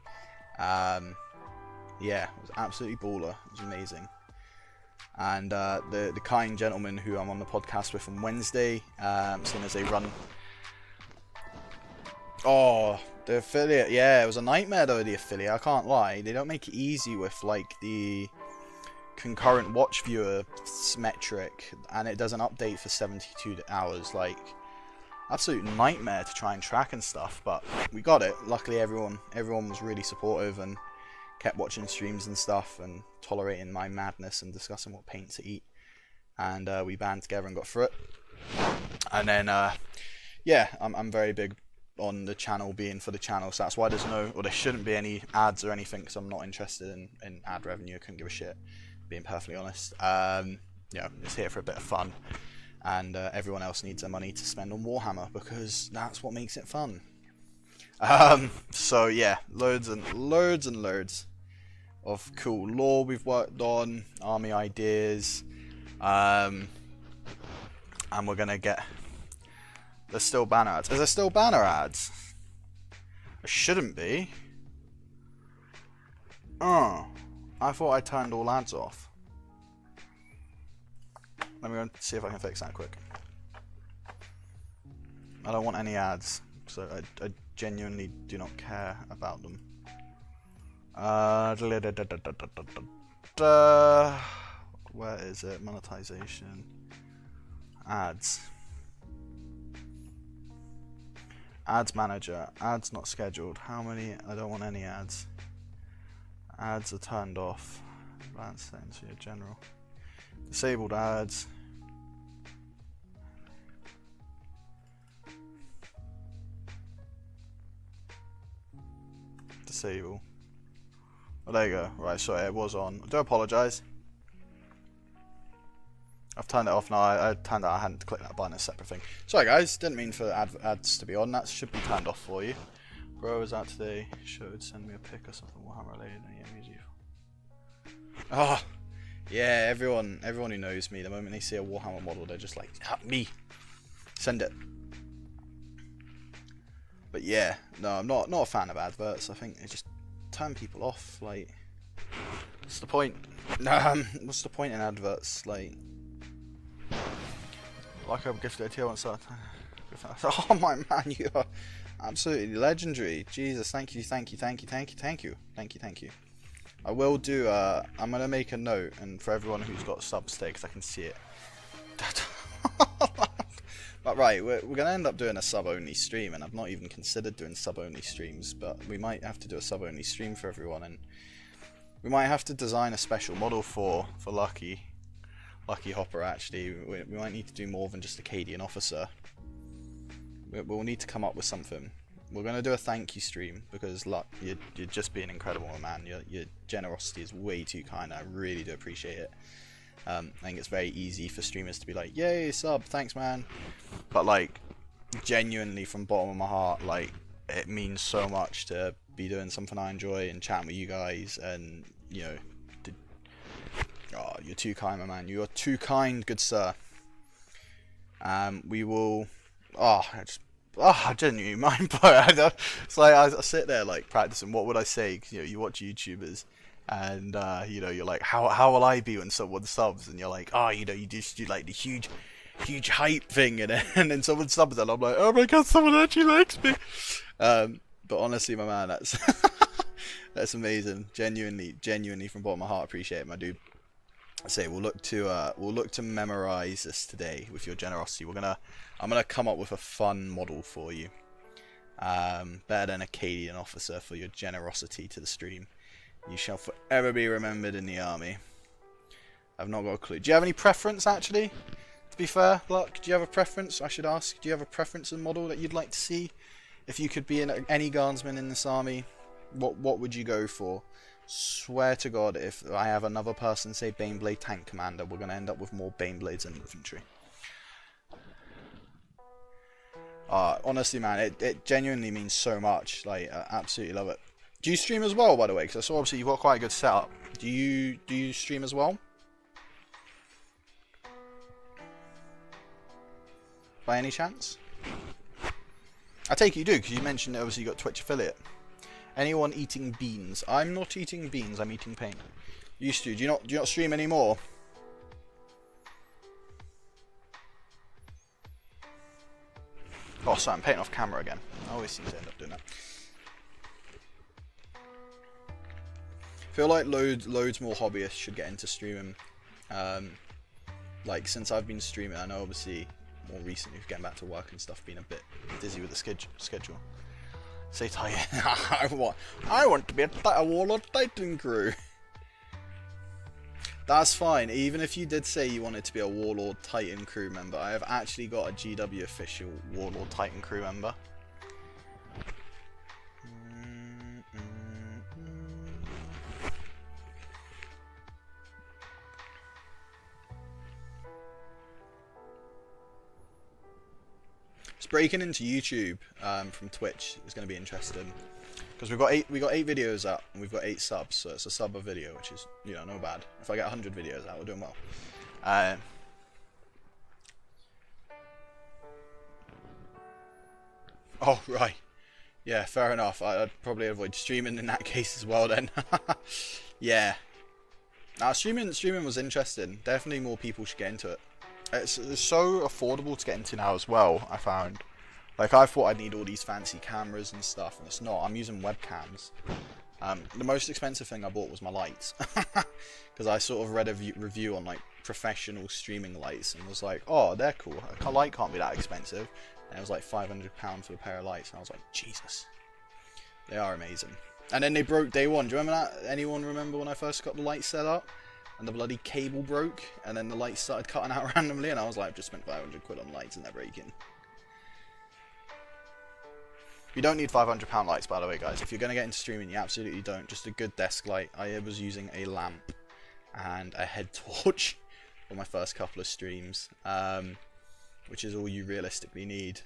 Yeah, it was absolutely baller. It was amazing. And the kind gentleman who I'm on the podcast with on Wednesday, seeing as they run. Oh, the affiliate, yeah, it was a nightmare though. The affiliate, I can't lie, they don't make it easy with like the concurrent watch viewer metric, and it doesn't update for 72 hours. Like, absolute nightmare to try and track and stuff, but we got it. Luckily everyone was really supportive and kept watching streams and stuff and tolerating my madness and discussing what paint to eat, and we band together and got through it. And then yeah, I'm very big on the channel being for the channel, so that's why there shouldn't be any ads or anything, because I'm not interested in ad revenue. I couldn't give a shit, being perfectly honest. Yeah, it's here for a bit of fun, and everyone else needs their money to spend on Warhammer, because that's what makes it fun. So yeah, loads and loads of cool lore we've worked on, army ideas, and we're gonna get. There's still banner ads. Is there still banner ads? There shouldn't be. Oh, I thought I turned all ads off. Let me go and see if I can fix that quick. I don't want any ads, so I genuinely do not care about them. Where is it? Monetization. Ads. Ads manager. Ads not scheduled. How many? I don't want any ads. Ads are turned off. Advanced settings here, general. Disabled ads. Disable. Oh, there you go. Right, sorry, it was on. I do apologise. I've turned it off now. I turned out I hadn't clicked that button, a separate thing. Sorry guys, didn't mean for ads to be on. That should be turned off for you. Bro was out today. Showed send me a pic or something Warhammer related. Oh, yeah. Everyone who knows me, the moment they see a Warhammer model, they're just like, me. Send it. But yeah, no, I'm not a fan of adverts. I think they just turn people off. Like, what's the point? What's the point in adverts? Like a gifted tier 1 star. Oh my man, you are absolutely legendary. Jesus, thank you. I will do. I'm gonna make a note, and for everyone who's got subs today, because I can see it. But right, we're gonna end up doing a sub-only stream, and I've not even considered doing sub-only streams, but we might have to do a sub-only stream for everyone, and we might have to design a special model for Lucky Hopper. Actually, we might need to do more than just a Cadian officer. We'll need to come up with something. We're gonna do a thank you stream, because Luck, you're just being incredible, man. Your generosity is way too kind. I really do appreciate it. I think it's very easy for streamers to be like, yay, sub, thanks man. But like, genuinely from the bottom of my heart, like, it means so much to be doing something I enjoy and chatting with you guys, and you know, oh, you're too kind, my man. You are too kind, good sir. We will. I genuinely mind, but it's like I sit there like practicing. What would I say? You know, you watch YouTubers, And you know, you're like, how will I be when someone subs? And you're like, oh, you know, you just do like the huge hype thing, and then someone subs, and I'm like, oh my god, someone actually likes me. But honestly, my man, that's that's amazing. Genuinely from the bottom of my heart, appreciate it, my dude. I say we'll look to memorize this today with your generosity. I'm gonna come up with a fun model for you. Better than a Cadian officer for your generosity to the stream. You shall forever be remembered in the army. I've not got a clue. Do you have any preference, actually? To be fair, Luck, do you have a preference? I should ask. Do you have a preference in model that you'd like to see? If you could be any guardsman in this army, what would you go for? Swear to God, if I have another person say Baneblade Tank Commander, we're going to end up with more Baneblades in infantry. Honestly, man, it genuinely means so much. Like, I absolutely love it. Do you stream as well, by the way? Because I saw obviously you've got quite a good setup. Do you stream as well? By any chance? I take it you do, because you mentioned obviously you got Twitch affiliate. Anyone eating beans? I'm not eating beans. I'm eating paint. Used to. Do you not stream anymore? Oh, sorry, I'm painting off camera again. I always seem to end up doing that. I feel like loads more hobbyists should get into streaming. Like, since I've been streaming, I know obviously more recently getting back to work and stuff, being a bit dizzy with the schedule. Say Titan. I want to be a Warlord Titan crew. That's fine. Even if you did say you wanted to be a Warlord Titan crew member, I have actually got a GW official Warlord Titan crew member. Just breaking into YouTube from Twitch is going to be interesting. Because we got eight videos up and we've got 8 subs, so it's a sub a video, which is, you know, no bad. If I get 100 videos out, we're doing well. Oh right, yeah, fair enough. I'd probably avoid streaming in that case as well then. Yeah, streaming was interesting. Definitely more people should get into it. It's so affordable to get into now as well. I found. Like, I thought I'd need all these fancy cameras and stuff, and it's not. I'm using webcams. The most expensive thing I bought was my lights. Because I sort of read a review on, like, professional streaming lights, and was like, oh, they're cool. A light can't be that expensive. And it was like £500 for a pair of lights, and I was like, Jesus. They are amazing. And then they broke day one. Do you remember that? Anyone remember when I first got the lights set up? And the bloody cable broke, and then the lights started cutting out randomly, and I was like, I've just spent 500 quid on lights and they're breaking. You don't need £500 lights, by the way, guys. If you're going to get into streaming, you absolutely don't. Just a good desk light. I was using a lamp and a head torch for my first couple of streams, which is all you realistically need.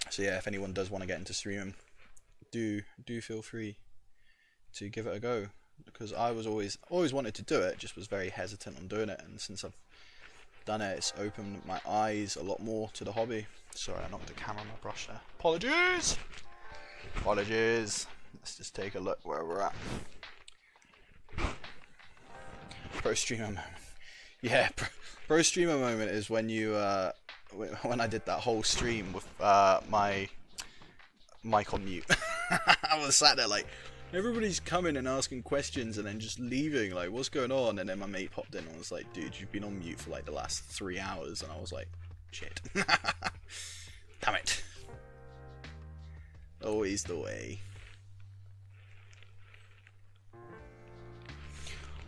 So yeah, if anyone does want to get into streaming, do feel free to give it a go. Because I was always wanted to do it, just was very hesitant on doing it, and since I've done it, it's opened my eyes a lot more to the hobby. Sorry, I knocked the camera on my brush there. Apologies! Apologies. Let's just take a look where we're at. Pro streamer moment. Yeah, pro streamer moment is when you, when I did that whole stream with my mic on mute. I was sat there like, everybody's coming and asking questions and then just leaving, like, what's going on? And then my mate popped in and was like, dude, you've been on mute for like the last 3 hours. And I was like, shit. Damn it. Always the way.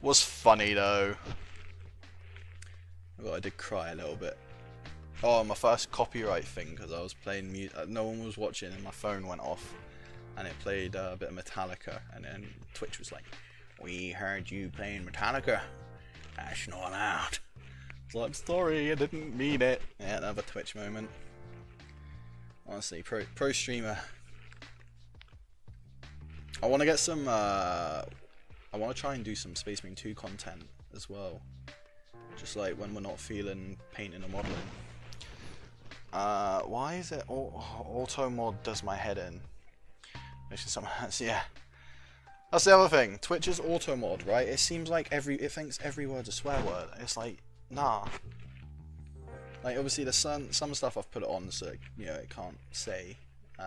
Was funny though. Well, I did cry a little bit. Oh, my first copyright thing, because I was playing music, no one was watching and my phone went off. And it played a bit of Metallica, and then Twitch was like, we heard you playing Metallica. That's not allowed. So I'm sorry, I didn't mean it. Yeah, another Twitch moment. Honestly, pro streamer. I want to get some, I want to try and do some Space Marine 2 content as well. Just like when we're not feeling painting or modeling. Why is it auto mod does my head in? Which is something else, yeah. That's the other thing. Twitch's auto mod, right? It seems like it thinks every word's a swear word. It's like, nah. Like obviously there's some stuff I've put it on so you know it can't say. You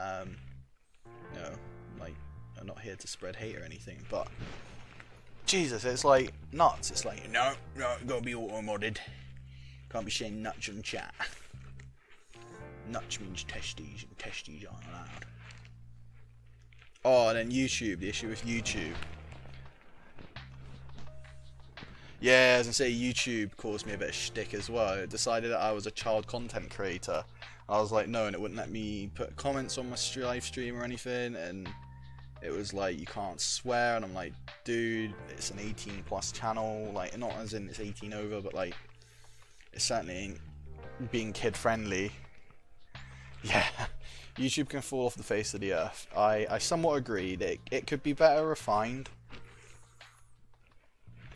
know, like I'm not here to spread hate or anything, but Jesus, it's like nuts. It's like no, it gotta be auto modded. Can't be saying nuts in chat. Nuts means testes, and testes aren't allowed. Oh, and then YouTube. The issue with YouTube. Yeah, as I say, YouTube caused me a bit of shtick as well. It decided that I was a child content creator. I was like, no, and it wouldn't let me put comments on my live stream or anything, and it was like, you can't swear, and I'm like, dude, it's an 18 plus channel, like, not as in it's 18 over, but like, it certainly ain't being kid friendly. Yeah, YouTube can fall off the face of the earth. I somewhat agree that it could be better refined.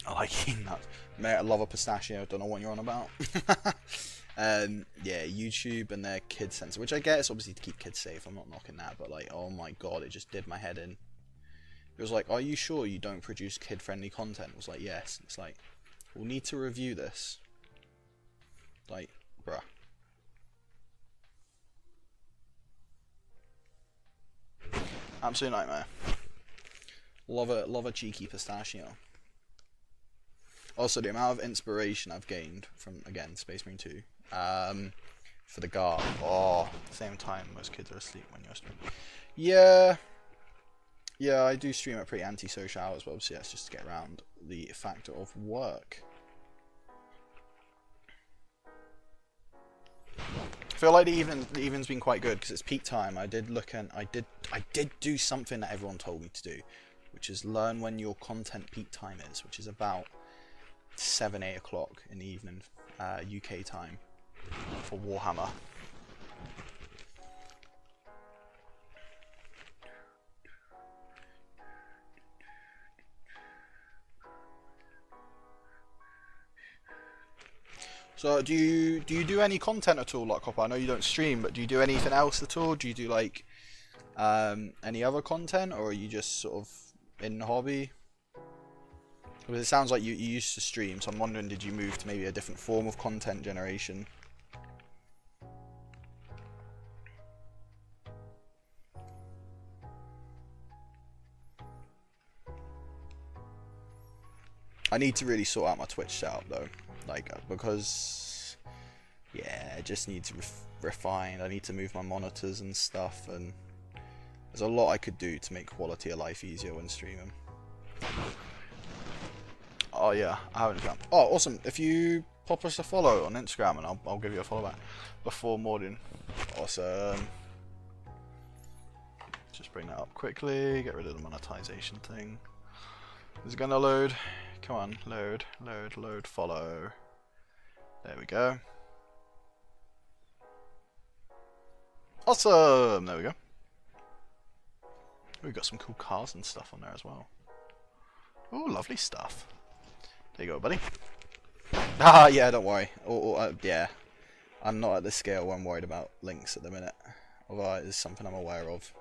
I like eating nuts. Mate, I love a pistachio, don't know what you're on about. Yeah, YouTube and their kid censor, which I get is obviously to keep kids safe, I'm not knocking that, but like, oh my god, it just did my head in. It was like, are you sure you don't produce kid-friendly content? It was like, yes. It's like, we'll need to review this. Like, bruh. Absolute nightmare. Love a cheeky pistachio. Also, the amount of inspiration I've gained from, again, Space Marine 2, for the guard. Oh, same time most kids are asleep when you're streaming. Yeah, I do stream at pretty anti-social hours, but obviously that's just to get around the factor of work. I feel like the evening's been quite good because it's peak time. I did look and I did do something that everyone told me to do, which is learn when your content peak time is, which is about 7-8 o'clock in the evening, UK time for Warhammer. So do you do any content at all, like Copper? I know you don't stream, but do you do anything else at all? Do you do like any other content, or are you just sort of in the hobby? Because it sounds like you used to stream, so I'm wondering, did you move to maybe a different form of content generation? I need to really sort out my Twitch setup though, like because yeah, I just need to refine. I need to move my monitors and stuff, and there's a lot I could do to make quality of life easier when streaming. Oh yeah, I haven't done. Oh, awesome! If you pop us a follow on Instagram, and I'll give you a follow back before morning. Awesome. Just bring that up quickly. Get rid of the monetization thing. Is it gonna load? Come on, load, follow. There we go. Awesome! There we go. We've got some cool cars and stuff on there as well. Oh, lovely stuff. There you go, buddy. Ah, yeah, don't worry. Yeah, I'm not at the scale where I'm worried about links at the minute. Although it is something I'm aware of.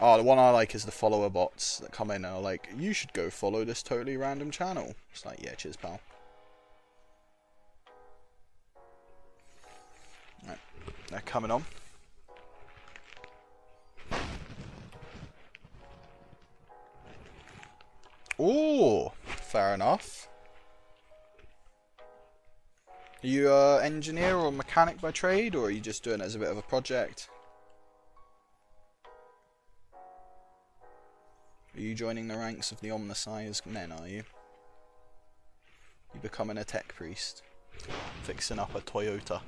Oh, the one I like is the follower bots that come in and are like, you should go follow this totally random channel. It's like, yeah, cheers, pal. Right, they're coming on. Ooh, fair enough. Are you an engineer or a mechanic by trade, or are you just doing it as a bit of a project? Are you joining the ranks of the omnisized men, are you? You becoming a tech priest? Fixing up a Toyota?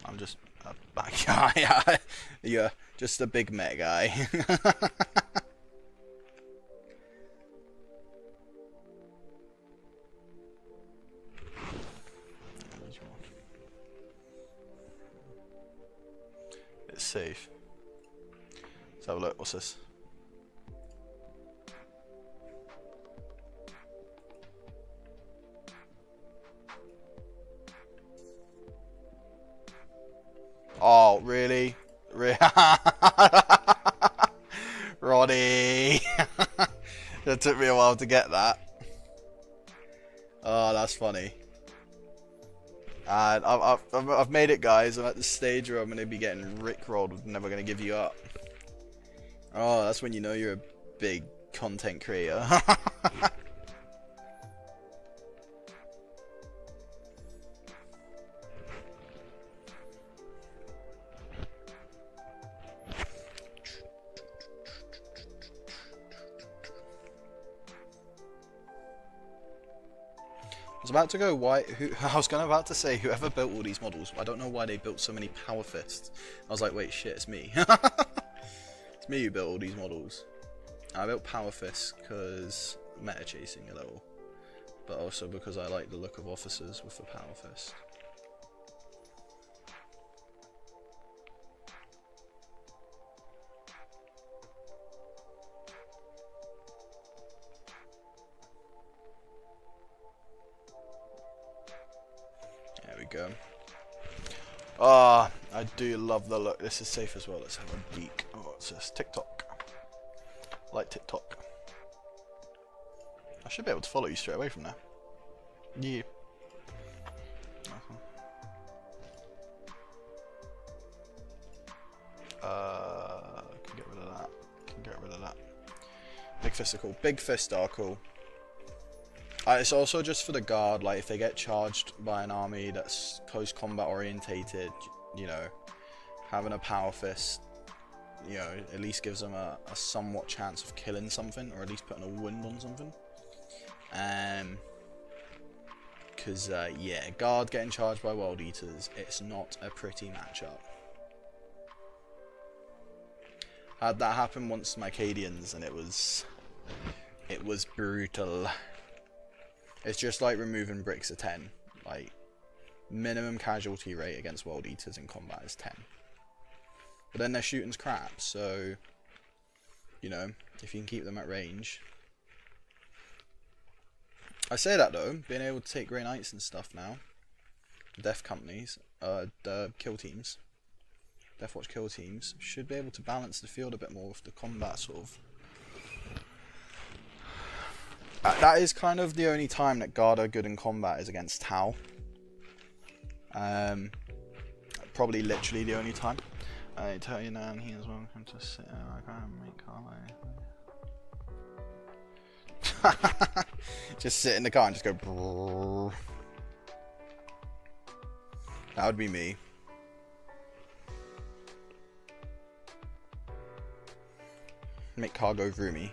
I'm just a back guy. You're just a big mech guy. It's safe. Let's have a look. What's this? Oh, really? Roddy! It took me a while to get that. Oh, that's funny. And I've made it, guys. I'm at the stage where I'm going to be getting rickrolled with Never Gonna Give You Up. Oh, that's when you know you're a big content creator. I was about to go, I was about to say, whoever built all these models, I don't know why they built so many power fists. I was like, wait, shit, it's me. It's me who built all these models. I built power fists because meta chasing a little, but also because I like the look of officers with the power fist. There we go. Ah, I do love the look. This is safe as well. Let's have a peek. Oh, it says TikTok. I like TikTok. I should be able to follow you straight away from there. Yeah. Can get rid of that. Can get rid of that. Big fists are cool. Big fists are cool. It's also just for the guard, like if they get charged by an army that's close combat orientated, you know, having a power fist, you know, at least gives them a somewhat chance of killing something, or at least putting a wound on something. Because, yeah, guard getting charged by World Eaters, it's not a pretty matchup. Had that happen once to my Cadians, and it was brutal. It's just like removing bricks of 10. Like, minimum casualty rate against World Eaters in combat is 10. But then their shooting's crap, so, you know, if you can keep them at range. I say that though, being able to take Grey Knights and stuff now, Death Companies, kill teams, Deathwatch kill teams, should be able to balance the field a bit more with the combat sort of. That is kind of the only time that Guard are good in combat is against Tau. Probably literally the only time. I tell you now, he is welcome to sit like I make car. Just sit in the car and just go. Brrr. That would be me. Make car go through me.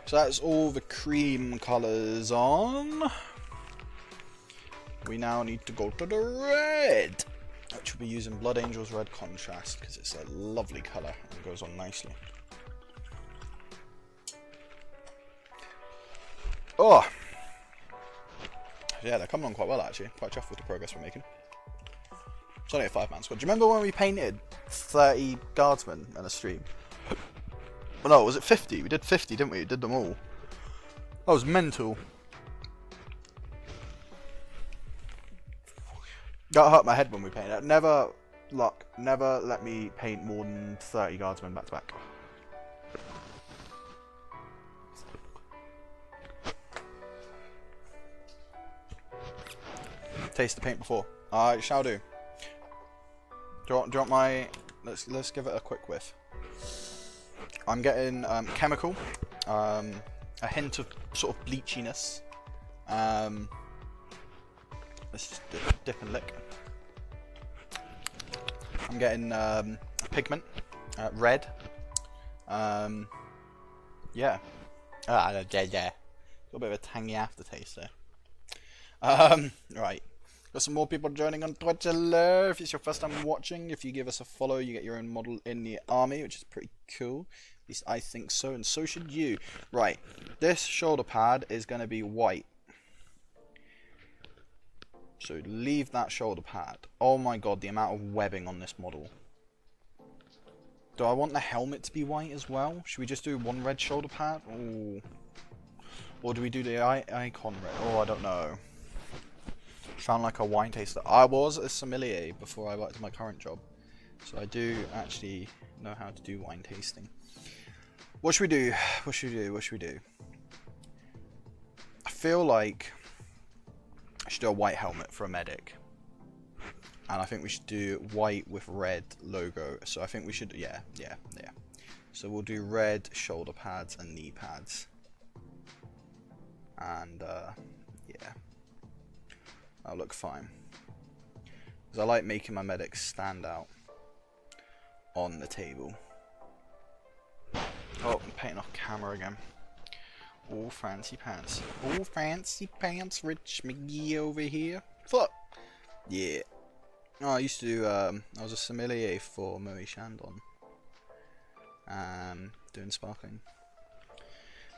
So that's all the cream colours on. We now need to go to the red, which we'll be using Blood Angel's Red Contrast because it's a lovely colour and goes on nicely. Oh! Yeah, they're coming on quite well actually. Quite chuffed with the progress we're making. It's only a 5-man squad. Do you remember when we painted 30 guardsmen in a stream? Well, no, was it 50? We did 50, didn't we? We did them all. That was mental. That hurt my head when we painted it. Never let me paint more than 30 guardsmen back to back. Taste the paint before. I shall do. Do you want my? Let's give it a quick whiff. I'm getting chemical, a hint of sort of bleachiness. Let's just dip and lick. I'm getting pigment, red. Yeah. Yeah. Got a bit of a tangy aftertaste there. Right. Got some more people joining on Twitch. Hello. If it's your first time watching, if you give us a follow, you get your own model in the army, which is pretty cool. At least I think so, and so should you. Right. This shoulder pad is going to be white. So leave that shoulder pad. Oh my god, the amount of webbing on this model. Do I want the helmet to be white as well? Should we just do one red shoulder pad? Ooh. Or do we do the icon red? Oh, I don't know. Sound like a wine taster. I was a sommelier before I worked at my current job, so I do actually know how to do wine tasting. What should we do? What should we do? What should we do? I feel like I should do a white helmet for a medic. And I think we should do white with red logo. So I think we should, yeah. So we'll do red shoulder pads and knee pads. And, yeah. That'll look fine. Because I like making my medics stand out on the table. Oh, I'm painting off camera again. All fancy pants. All fancy pants, Rich McGee over here. Fuck! Yeah. Oh, I used to do, I was a sommelier for Moe Chandon. Doing sparkling.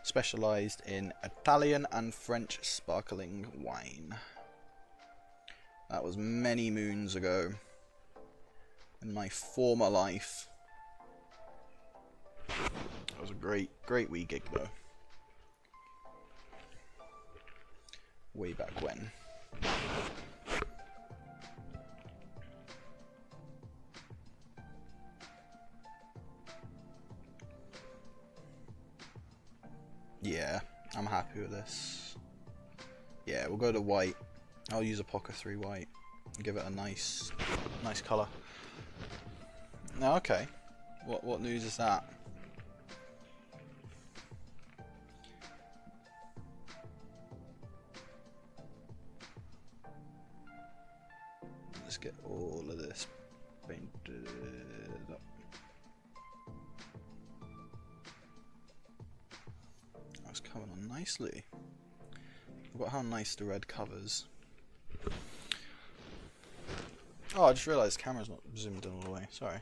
Specialised in Italian and French sparkling wine. That was many moons ago. In my former life. It was a great wee gig though. Way back when. Yeah, I'm happy with this. Yeah, we'll go to white. I'll use a Pocket 3 white. Give it a nice colour. Now, okay. What news is that? Let's get all of this painted up. That's coming on nicely. Look at how nice the red covers. Oh, I just realised the camera's not zoomed in all the way. Sorry.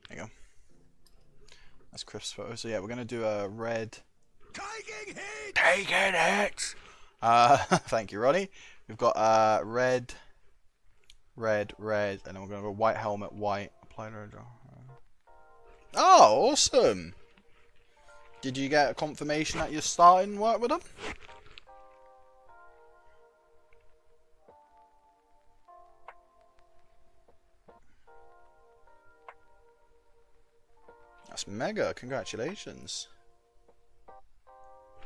There you go. That's crisp photo. So yeah, we're gonna do a red. Taking hits. Thank you, Ronnie. We've got red, and then we're gonna go white helmet, white. Apply red. Oh, awesome! Did you get a confirmation that you're starting work with them? That's mega, congratulations.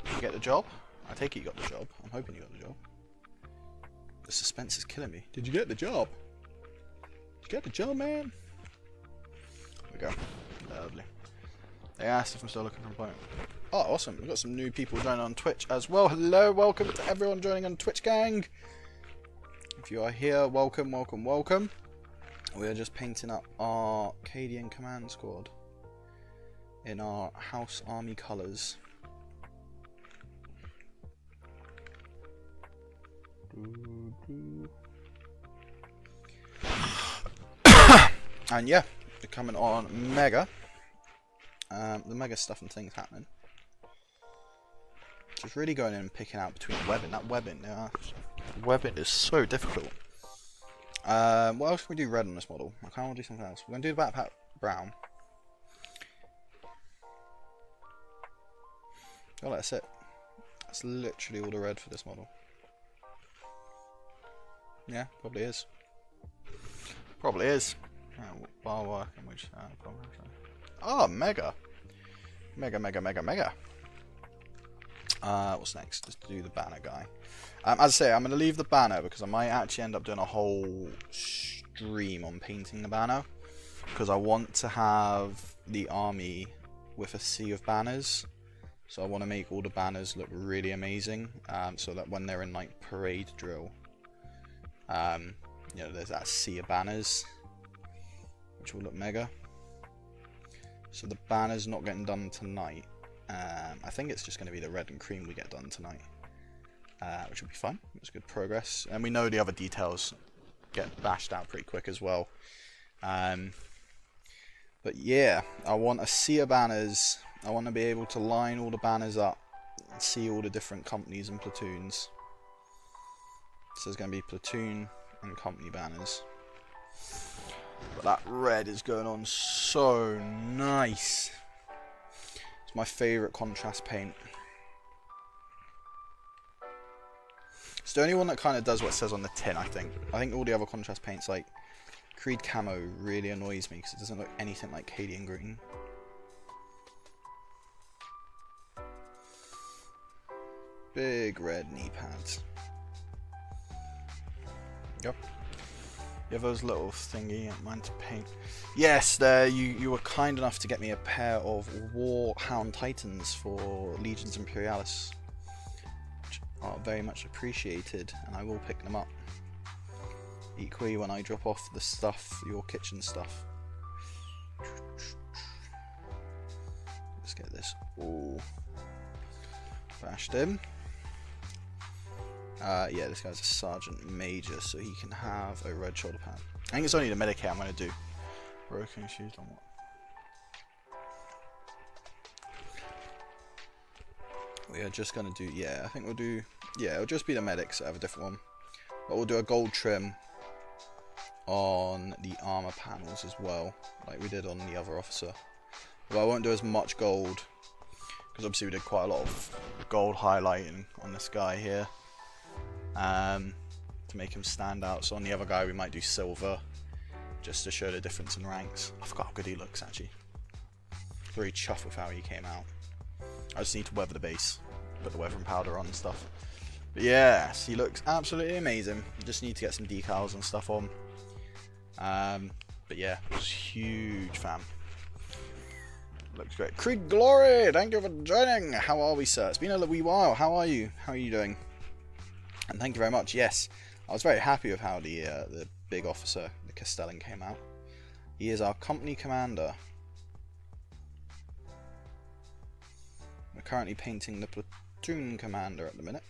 Did you get the job? I take it you got the job. I'm hoping you got the job. The suspense is killing me. Did you get the job? Did you get the job, man? There we go. Lovely. They asked if I'm still looking for employment. Oh, awesome. We've got some new people joining on Twitch as well. Hello, welcome to everyone joining on Twitch, gang. If you are here, welcome. We are just painting up our Cadian command squad in our house army colours. And yeah, we're coming on Mega. The Mega stuff and things happening. Just really going in and picking out between webbing. That webbing, webbing is so difficult. What else can we do red on this model? I kind of want to do something else. We're going to do the backpack brown. Oh, that's it. That's literally all the red for this model. Yeah, probably is. Probably is. While working, which oh, mega. Mega. What's next? Let's do the banner guy. As I say, I'm going to leave the banner because I might actually end up doing a whole stream on painting the banner. Because I want to have the army with a sea of banners. So I want to make all the banners look really amazing. So that when they're in like parade drill, you know, there's that sea of banners, which will look mega. So the banner's not getting done tonight. I think it's just going to be the red and cream we get done tonight, which will be fun. It's good progress, and we know the other details get bashed out pretty quick as well. But yeah, I want a sea of banners. I want to be able to line all the banners up and see all the different companies and platoons. So there's going to be platoon and company banners. But that red is going on so nice. It's my favourite contrast paint. It's the only one that kind of does what it says on the tin, I think. I think all the other contrast paints, like Creed Camo, really annoys me because it doesn't look anything like Cadian Green. Big red knee pads. Yep. You have those little thingy, mine to paint. Yes, there you were kind enough to get me a pair of Warhound Titans for Legions Imperialis, which are very much appreciated, and I will pick them up. Equally when I drop off the stuff, your kitchen stuff. Let's get this all bashed in. Yeah, this guy's a Sergeant Major, so he can have a red shoulder pad. I think it's only the Medicaid I'm going to do. Broken shoes on what? We are just going to do, yeah, I think we'll do, yeah, it'll just be the medics that have a different one. But we'll do a gold trim on the armor panels as well, like we did on the other officer. But I won't do as much gold, because obviously we did quite a lot of gold highlighting on this guy here. To make him stand out. So on the other guy we might do silver, just to show the difference in ranks. I forgot how good he looks actually. Very chuffed with how he came out. I just need to weather the base, put the weathering powder on and stuff. But yes, he looks absolutely amazing. Just need to get some decals and stuff on. But yeah, huge fan. Looks great. Creed Glory, thank you for joining. How are we, sir? It's been a wee while. How are you? How are you doing? And thank you very much. Yes, I was very happy with how the big officer, the Castellan, came out. He is our company commander. We're currently painting the platoon commander at the minute.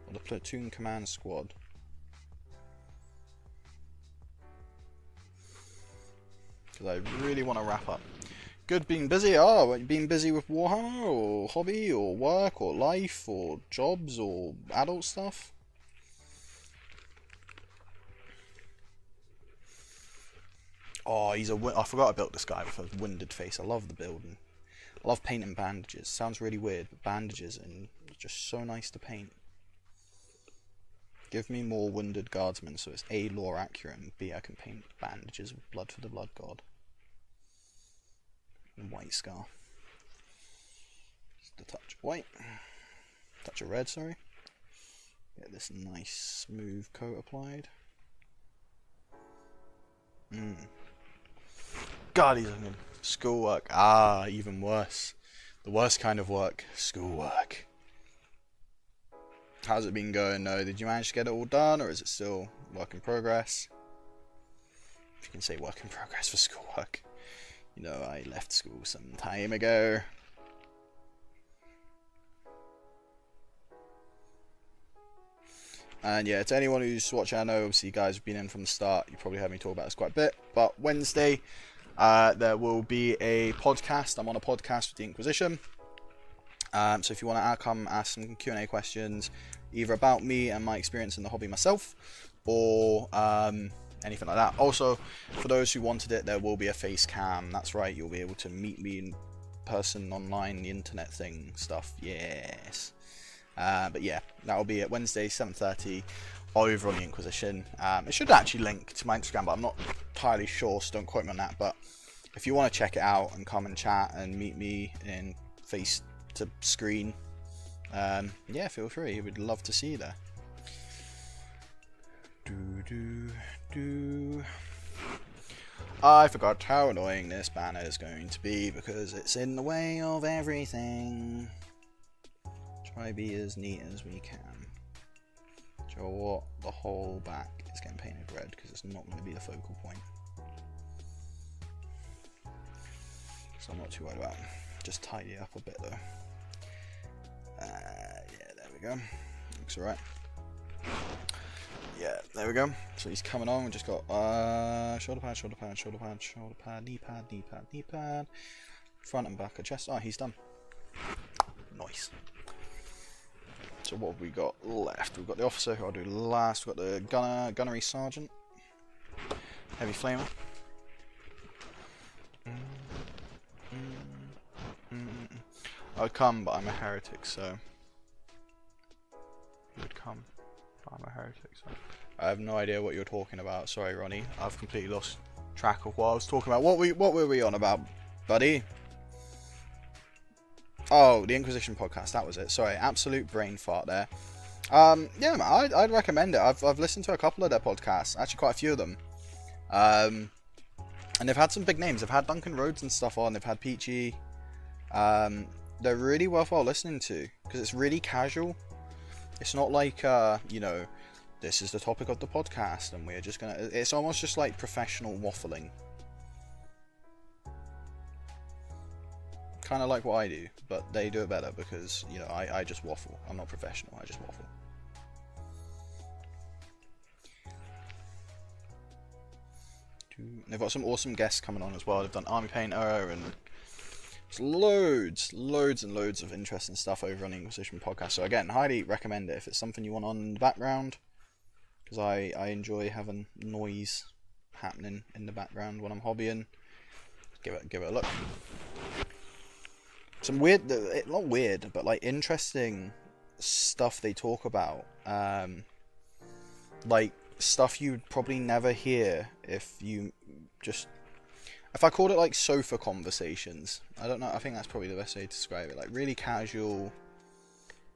Or the platoon command squad. Because I really want to wrap up. Good being busy. Oh, being busy with Warhammer or hobby or work or life or jobs or adult stuff. Oh, I forgot I built this guy with a wounded face. I love the building. I love painting bandages. Sounds really weird, but bandages and just so nice to paint. Give me more wounded guardsmen so it's A, lore accurate, and B, I can paint bandages with blood for the blood god. White scar. Just a touch of white. Touch of red, sorry. Get this nice smooth coat applied. God, he's looking good. Schoolwork. Ah, even worse. The worst kind of work. Schoolwork. How's it been going though? Did you manage to get it all done, or is it still work in progress? If you can say work in progress for schoolwork. You know, I left school some time ago. And yeah, to anyone who's watching, I know obviously you guys have been in from the start. You probably heard me talk about this quite a bit. But Wednesday, there will be a podcast. I'm on a podcast with the Inquisition. So if you want to come ask some Q&A questions, either about me and my experience in the hobby myself, or anything like that. Also, for those who wanted it, there will be a face cam. That's right, you'll be able to meet me in person, online, the internet thing stuff. Yes. But yeah, that will be at Wednesday 7:30 over on the Inquisition. It should actually link to my Instagram, but I'm not entirely sure, so don't quote me on that. But if you want to check it out and come and chat and meet me in face to screen, yeah, feel free. We'd love to see you there. I forgot how annoying this banner is going to be because it's in the way of everything. Try be as neat as we can. Do you know what? The whole back is getting painted red because it's not going to be the focal point. So I'm not too worried about it. Just tidy it up a bit though. Yeah, there we go. Looks alright. Yeah, there we go. So he's coming on. We just got shoulder pad, shoulder pad, shoulder pad, shoulder pad, knee pad, knee pad, knee pad, front and back of chest. Oh, he's done. Nice. So what have we got left? We've got the officer who I'll do last. We've got the gunnery sergeant, heavy flamer. I'd come, but I'm a heretic, so... You would come, but I'm a heretic, so... I have no idea what you're talking about. Sorry, Ronnie. I've completely lost track of what I was talking about. What were we on about, buddy? Oh, the Inquisition podcast. That was it. Sorry, absolute brain fart there. Yeah, man, I'd recommend it. I've listened to a couple of their podcasts. Actually, quite a few of them. And they've had some big names. They've had Duncan Rhodes and stuff on. They've had Peachy. They're really worthwhile listening to because it's really casual. It's not like you know, this is the topic of the podcast and we're just gonna. It's almost just like professional waffling, kind of like what I do, but they do it better because you know I just waffle. I'm not professional. I just waffle. They've got some awesome guests coming on as well. They've done Army Painter and there's loads and loads of interesting stuff over on the Inquisition podcast. So again, highly recommend it if it's something you want on in the background, because I enjoy having noise happening in the background when I'm hobbying. Give it a look. Some weird, not weird, but like interesting stuff they talk about. Like stuff you'd probably never hear if you just... If I called it like sofa conversations, I don't know, I think that's probably the best way to describe it. Like really casual,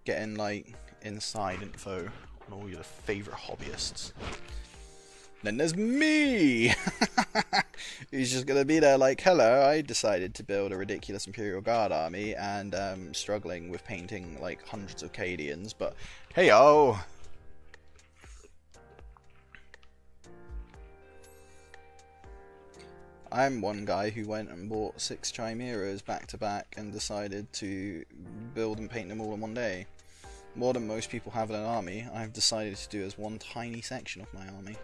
getting like inside info on all your favourite hobbyists. Then there's me! Who's just gonna be there like, hello, I decided to build a ridiculous Imperial Guard army and struggling with painting like hundreds of Cadians, but hey-o! I'm one guy who went and bought 6 Chimeras back to back and decided to build and paint them all in one day. More than most people have in an army, I've decided to do as one tiny section of my army.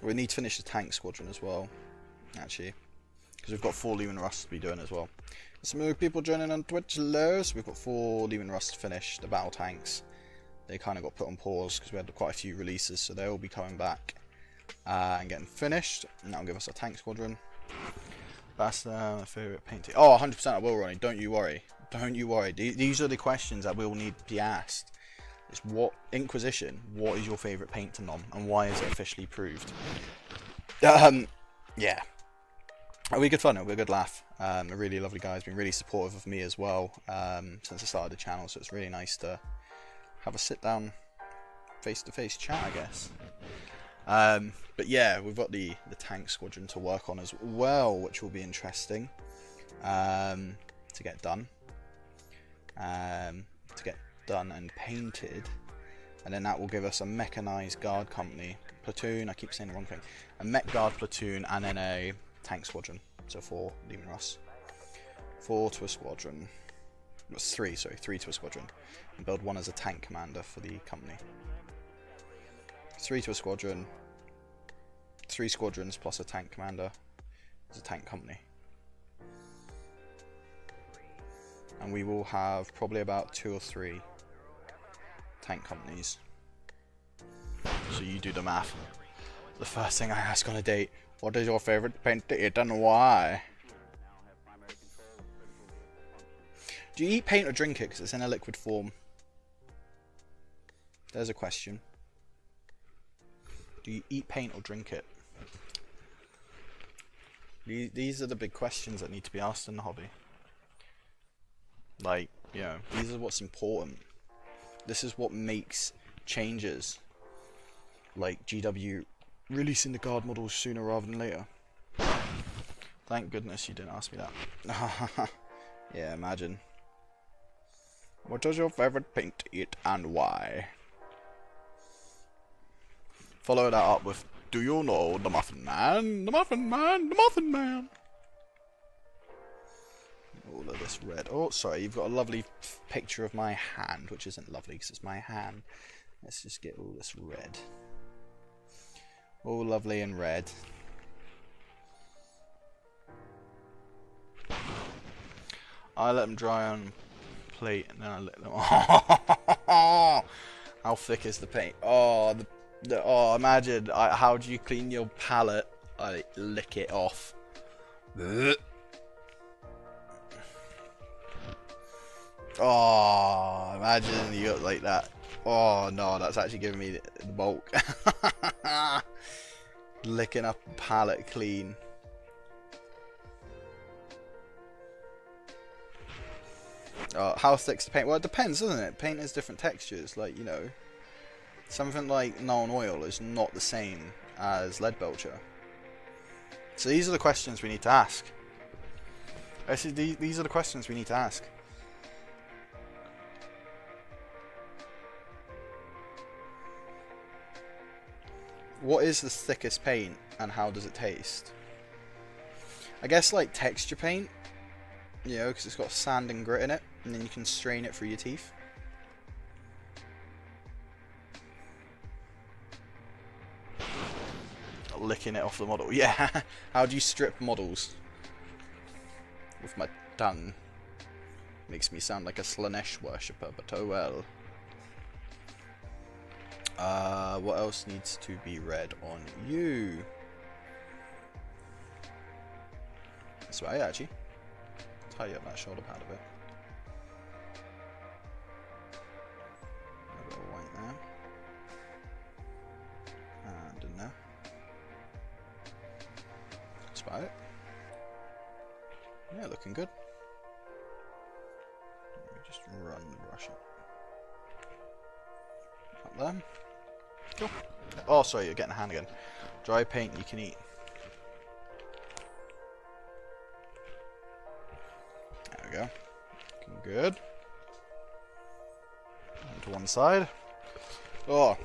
We need to finish the tank squadron as well, actually, because we've got 4 Leman Rusts to be doing as well. Some more people joining on Twitch. Hello. So we've got 4 Leman Rust finished. The battle tanks, they kind of got put on pause because we had quite a few releases, so they'll be coming back and getting finished, and that'll give us a tank squadron. That's my favourite painting. Oh, 100% I will, Ronnie. Don't you worry. Don't you worry. These are the questions that will need to be asked. It's what Inquisition. What is your favourite paint to nom, and why is it officially proved? Yeah. It'll be good fun, it'll be a good laugh. A really lovely guy, has been really supportive of me as well since I started the channel, so it's really nice to have a sit down face-to-face chat, I guess. But yeah, we've got the tank squadron to work on as well, which will be interesting to get done. And painted, and then that will give us a mechanized guard company, platoon, I keep saying the wrong thing, a mech guard platoon, and then a tank squadron, so 4 Leman Russ. 4 to a squadron. That's 3, sorry, 3 to a squadron. And build 1 as a tank commander for the company. 3 to a squadron. 3 squadrons plus a tank commander as a tank company. And we will have probably about 2 or 3 tank companies. So you do the math. The first thing I ask on a date, what is your favourite paint to eat and why? Do you eat paint or drink it because it's in a liquid form? There's a question. Do you eat paint or drink it? These are the big questions that need to be asked in the hobby. Like, you know, these are what's important. This is what makes changes. Like GW releasing the guard models sooner rather than later. Thank goodness you didn't ask me that. Yeah, imagine. What is your favourite paint to eat and why? Follow that up with, do you know the Muffin Man? The Muffin Man? The Muffin Man! All of this red. Oh, sorry, you've got a lovely picture of my hand, which isn't lovely because it's my hand. Let's just get all this red. All lovely and red. I let them dry on plate and then I let them... How thick is the paint? Oh, Oh, imagine. How do you clean your palate? I lick it off. Oh, imagine you got like that. Oh no, that's actually giving me the bulk. Licking up a palate clean. How thick's the paint? Well, it depends, doesn't it? Paint has different textures. Like, you know, something like non-oil is not the same as lead belcher. So these are the questions we need to ask. Actually, these are the questions we need to ask. What is the thickest paint and how does it taste? I guess like texture paint, you know, because it's got sand and grit in it, and then you can strain it through your teeth. Licking it off the model. Yeah. How do you strip models? With my tongue. Makes me sound like a Slanesh worshipper, but oh well. What else needs to be read on you? That's right, actually. Tidy up that shoulder pad a bit. A bit of white there. And in there. That's about it. Yeah, looking good. Let me just run the brush up there. Cool. Oh, sorry, you're getting a hand again. Dry paint you can eat. There we go. Looking good. On to one side. Oh.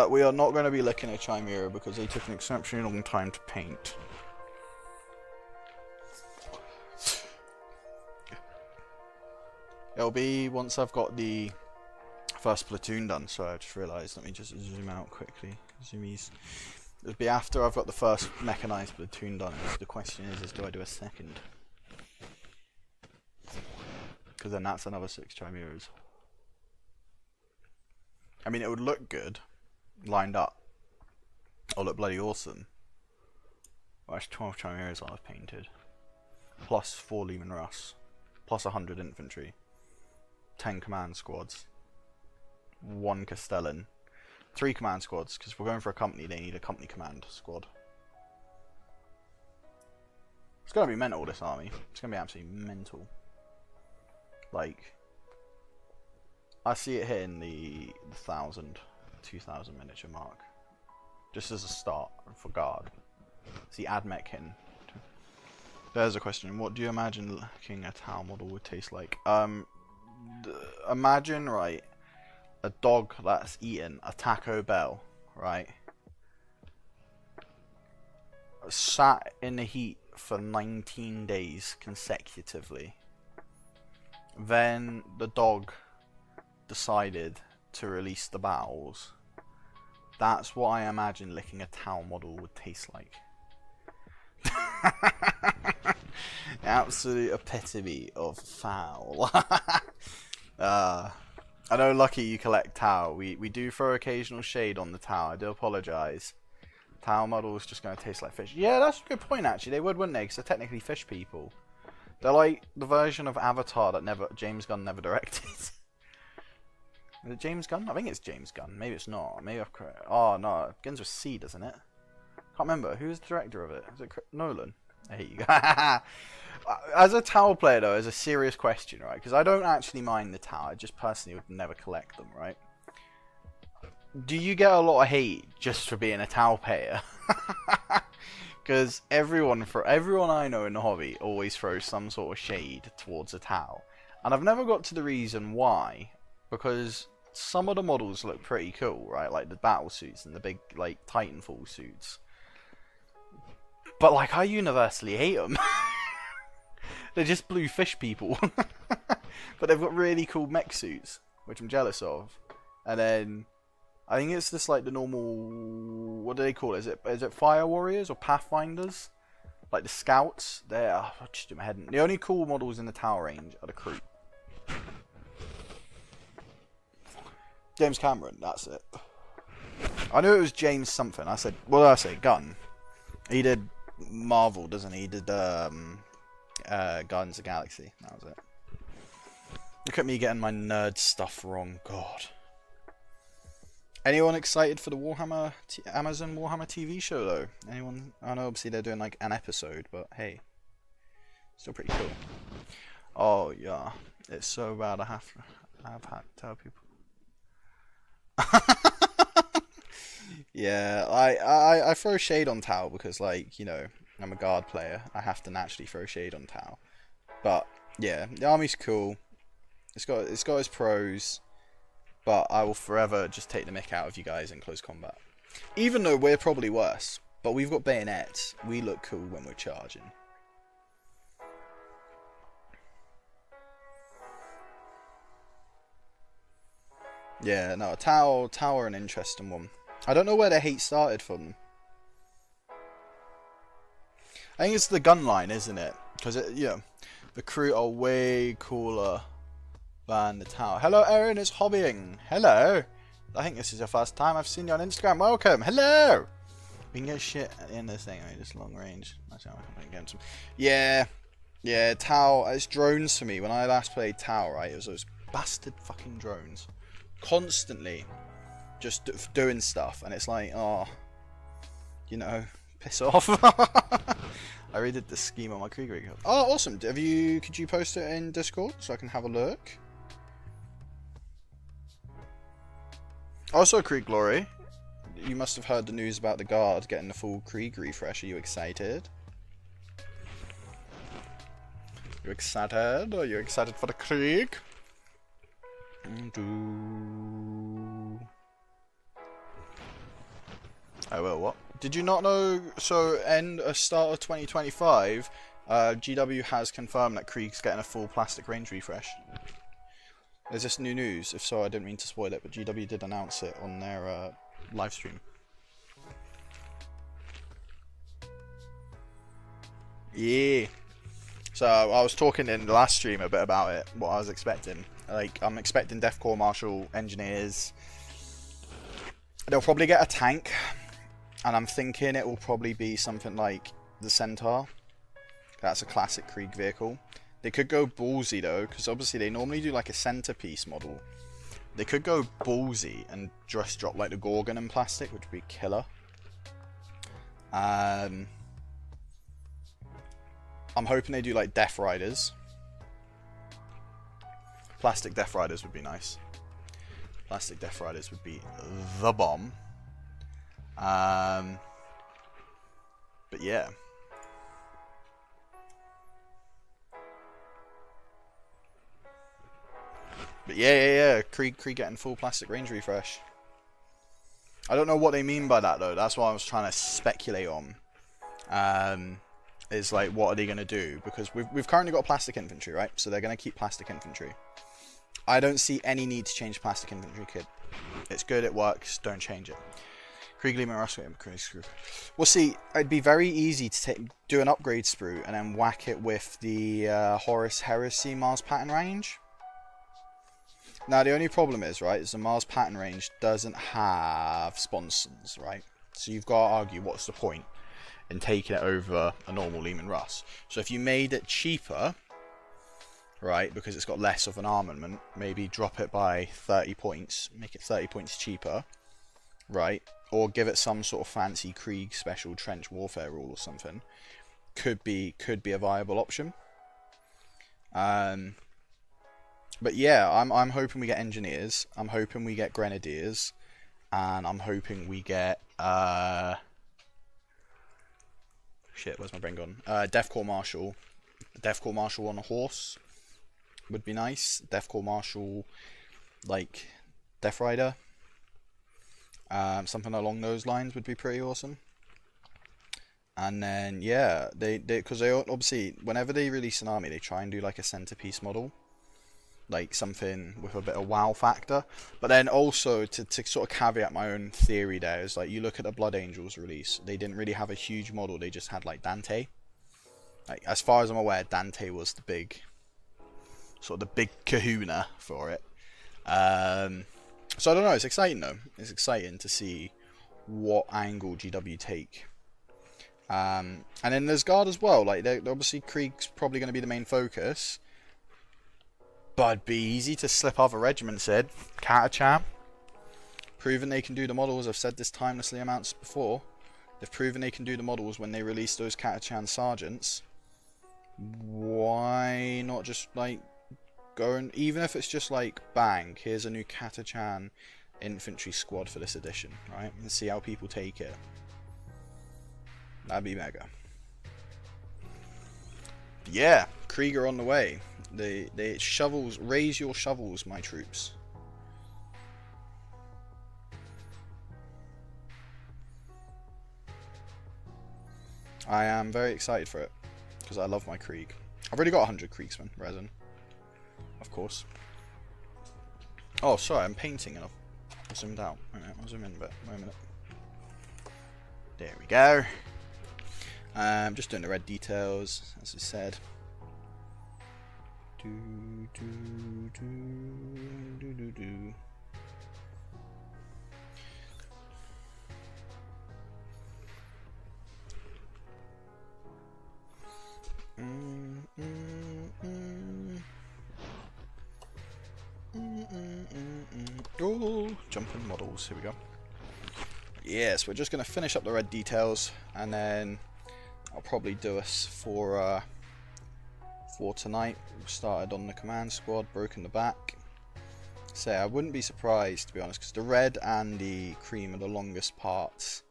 We are not going to be looking at Chimera because they took an exceptionally long time to paint. It'll be once I've got the first platoon done, so I just realised, let me just zoom out quickly. Zoomies. It'll be after I've got the first mechanised platoon done. So the question is do I do a second? Because then that's another 6 Chimeras. I mean, it would look good, lined up. It'll look bloody awesome. Well, that's 12 Chimeras I've painted. Plus 4 Lehman Russ. Plus 100 infantry. 10 command squads. 1 Castellan. 3 command squads, because if we're going for a company, they need a company command squad. It's going to be mental, this army. It's going to be absolutely mental. Like, I see it hitting the 1,000, 2,000 miniature mark. Just as a start for guard. See Admech hitting. There's a question. What do you imagine looking a Tau model would taste like? Imagine, right, a dog that's eaten a Taco Bell, right? Sat in the heat for 19 days consecutively. Then the dog decided to release the bowels. That's what I imagine licking a Tau model would taste like. Absolute epitome of foul. I know, Lucky, you collect Tau. We do throw occasional shade on the Tau. I do apologise. Tau models just going to taste like fish. Yeah, that's a good point, actually. They would, wouldn't they? Because they're technically fish people. They're like the version of Avatar that James Gunn never directed. Is it James Gunn? I think it's James Gunn. Maybe it's not. Maybe I've correct. Oh no, it begins with C, doesn't it? Can't remember. Who's the director of it? Is it Nolan? I hate you guys. As a Tau player, though, is a serious question, right? Because I don't actually mind the Tau. I just personally would never collect them, right? Do you get a lot of hate just for being a Tau player? Because everyone I know in the hobby always throws some sort of shade towards a Tau. And I've never got to the reason why. Because some of the models look pretty cool, right? Like the battle suits and the big, like, Titanfall suits. But, like, I universally hate them. They're just blue fish people. But they've got really cool mech suits, which I'm jealous of. And then, I think it's just like the normal, what do they call it? Is it Fire Warriors or Pathfinders? Like the scouts, they're just do my head in. The only cool models in the tower range are the crew. James Cameron, that's it. I knew it was James something. I said, what did I say? Gunn. He did Marvel, doesn't he? He did Guardians of the Galaxy. That was it. Look at me getting my nerd stuff wrong. God. Anyone excited for the Amazon Warhammer TV show though? Anyone? I know obviously they're doing like an episode, but hey, still pretty cool. Oh yeah, it's so bad. I've had to tell people. Yeah, I throw shade on Tau because, like, you know, I'm a guard player. I have to naturally throw shade on Tau. But yeah, the army's cool. It's got its pros, but I will forever just take the mick out of you guys in close combat. Even though we're probably worse, but we've got bayonets. We look cool when we're charging. Yeah, no, Tau are an interesting one. I don't know where the hate started from. I think it's the gun line, isn't it? Because, the crew are way cooler than the Tau. Hello, Erin is hobbying. Hello. I think this is your first time I've seen you on Instagram. Welcome. Hello. We can get shit at the end of this thing. I mean, just long range. That's how I can get some. Yeah. Yeah, Tau. It's drones for me. When I last played Tau, right, it was those bastard fucking drones. Constantly just doing stuff, and it's like, oh, you know, piss off. I redid the scheme on my Krieg rig. Oh, awesome. Could you post it in Discord so I can have a look? Also, Krieg Glory, you must have heard the news about the guard getting the full Krieg refresh. Are you excited? You excited? Are you excited for the Krieg? I will. What? Did you not know? So, start of 2025, GW has confirmed that Krieg's getting a full plastic range refresh. Is this new news? If so, I didn't mean to spoil it, but GW did announce it on their live stream. Yeah. So I was talking in the last stream a bit about it, what I was expecting. Like, I'm expecting Def Corps Marshal engineers. They'll probably get a tank, and I'm thinking it will probably be something like the Centaur. That's a classic Krieg vehicle. They could go ballsy though, because obviously they normally do like a centerpiece model. They could go ballsy and just drop like the Gorgon in plastic, which would be killer. I'm hoping they do like Death Riders. Plastic Death Riders would be nice. Plastic Death Riders would be the bomb. But yeah. But yeah. Krieg getting full plastic range refresh. I don't know what they mean by that though. That's what I was trying to speculate on. Is like, what are they going to do? Because we've currently got plastic infantry, right? So they're going to keep plastic infantry. I don't see any need to change plastic infantry kit. It's good, it works, don't change it. Krieg Lehman Russell, well, see, it'd be very easy to do an upgrade sprue and then whack it with the Horus Heresy Mars pattern range. Now, the only problem is, right, is the Mars pattern range doesn't have sponsons, right? So you've got to argue, what's the point in taking it over a normal Lehman Russ? So if you made it cheaper, right, because it's got less of an armament, maybe drop it by 30 points, make it 30 points cheaper, right, or give it some sort of fancy Krieg special trench warfare rule or something, could be a viable option. But yeah, I'm hoping we get engineers, I'm hoping we get grenadiers, and I'm hoping we get shit, where's my brain gone? Def Corps Marshal. Def Corps Marshal on a horse would be nice. Def Corps Marshal, like Death Rider. Something along those lines would be pretty awesome. And then, yeah, because they obviously, whenever they release an army, they try and do like a centerpiece model. Like something with a bit of wow factor. But then also, to sort of caveat my own theory there, is like, you look at the Blood Angels release, they didn't really have a huge model, they just had like Dante. Like, as far as I'm aware, Dante was the big, sort of the big kahuna for it. So I don't know. It's exciting though. It's exciting to see what angle GW take. And then there's Guard as well. Like, obviously Krieg's probably going to be the main focus, but it'd be easy to slip other regiments in. Catachan, proven they can do the models. I've said this timelessly amounts before. They've proven they can do the models when they release those Catachan sergeants. Why not just like go and, even if it's just like bang, here's a new Catachan infantry squad for this edition, right? And see how people take it. That'd be mega. Yeah, Krieger on the way. The shovels, raise your shovels, my troops. I am very excited for it because I love my Krieg. I've already got 100 Kriegsmen resin, of course. Oh, sorry, I'm painting and I've zoomed out. I'll zoom in a bit. Wait a minute. There we go. Just doing the red details, as I said. Oh, jumping models. Here we go. Yes, we're just going to finish up the red details, and then I'll probably do us for tonight. We started on the command squad, broken the back. So I wouldn't be surprised, to be honest, because the red and the cream are the longest parts.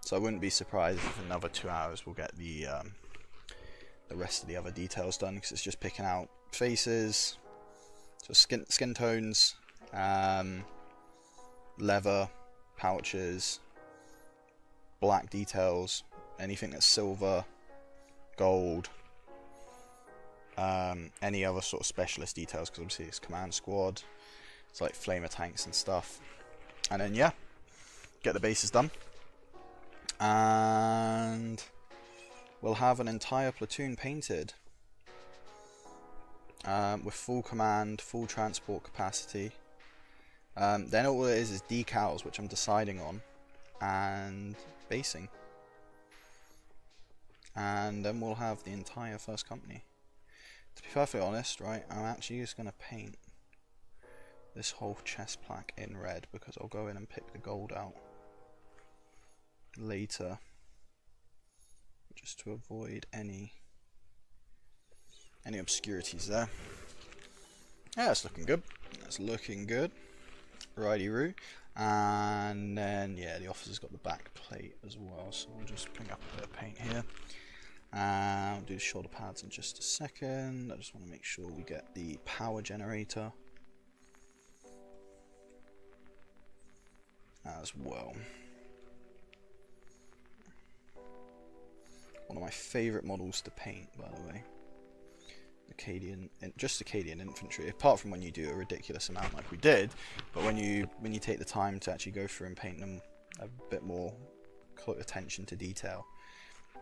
So I wouldn't be surprised if in another 2 hours we'll get the rest of the other details done, because it's just picking out faces, so skin tones, leather, pouches, black details, anything that's silver, gold, any other sort of specialist details, because obviously it's command squad, it's like flamer tanks and stuff. And then yeah, get the bases done, and we'll have an entire platoon painted with full command, full transport capacity. Then all it is decals, which I'm deciding on, and basing. And then we'll have the entire first company. To be perfectly honest, right, I'm actually just going to paint this whole chest plaque in red, because I'll go in and pick the gold out later, just to avoid any obscurities there. Yeah, that's looking good. That's looking good. Righty-roo. And then, yeah, the officer's got the back plate as well, so we'll just bring up a bit of paint here. I'll do the shoulder pads in just a second. I just want to make sure we get the power generator as well. One of my favourite models to paint, by the way. The Cadian, just the Cadian infantry. Apart from when you do a ridiculous amount like we did, but when you take the time to actually go through and paint them a bit more attention to detail,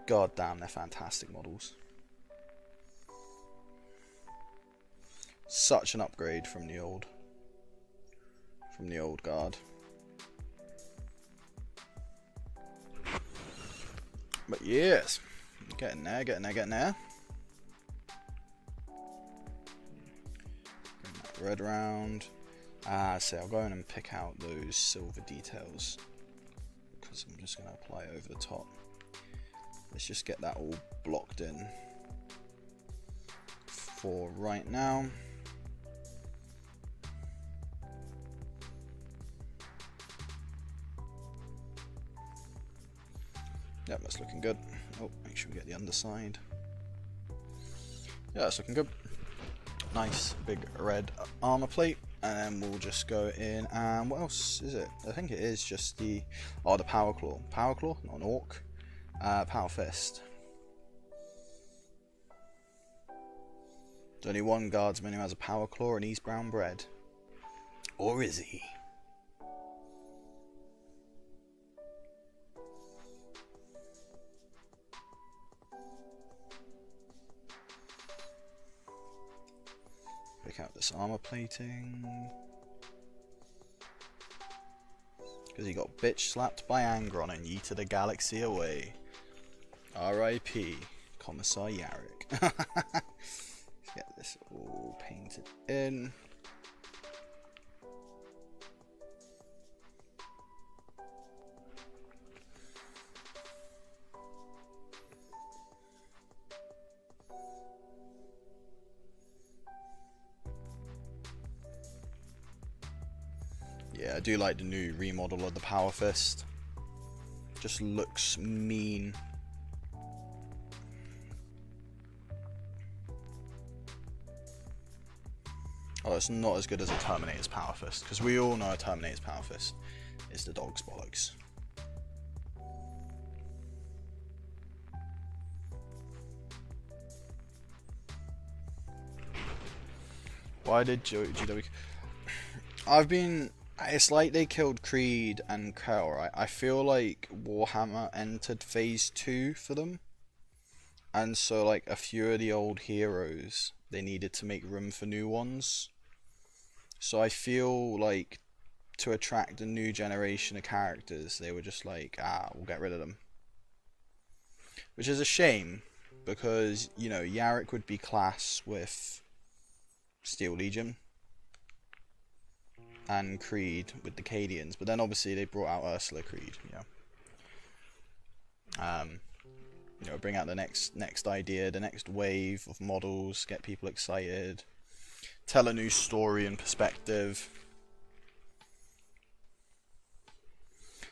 god damn, they're fantastic models. Such an upgrade from the old guard. But yes, getting there. Bring that red round. So I'll go in and pick out those silver details, because I'm just going to apply it over the top. Let's just get that all blocked in for right now. Yep, that's looking good. Oh, make sure we get the underside. Yeah, that's looking good. Nice big red armor plate, and then we'll just go in. And what else is it? I think it is just the power claw. Power claw, not an orc. Power fist. There's only one guardsman who has a power claw, and he's brown bread. Or is he? Check out this armor plating. Because he got bitch slapped by Angron and yeeted a galaxy away. R.I.P. Commissar Yarrick. Let's get this all painted in. Yeah, I do like the new remodel of the Power Fist. Just looks mean. Oh, it's not as good as a Terminator's Power Fist, because we all know a Terminator's Power Fist is the dog's bollocks. Why did GW... It's like they killed Creed and Kel, right? I feel like Warhammer entered phase 2 for them. And so, like, a few of the old heroes, they needed to make room for new ones. So I feel like, to attract a new generation of characters, they were just like, we'll get rid of them. Which is a shame, because, you know, Yarrick would be class with Steel Legion. And Creed with the Cadians, but then obviously they brought out Ursula Creed, you know, bring out the next idea, the next wave of models, get people excited, tell a new story and perspective.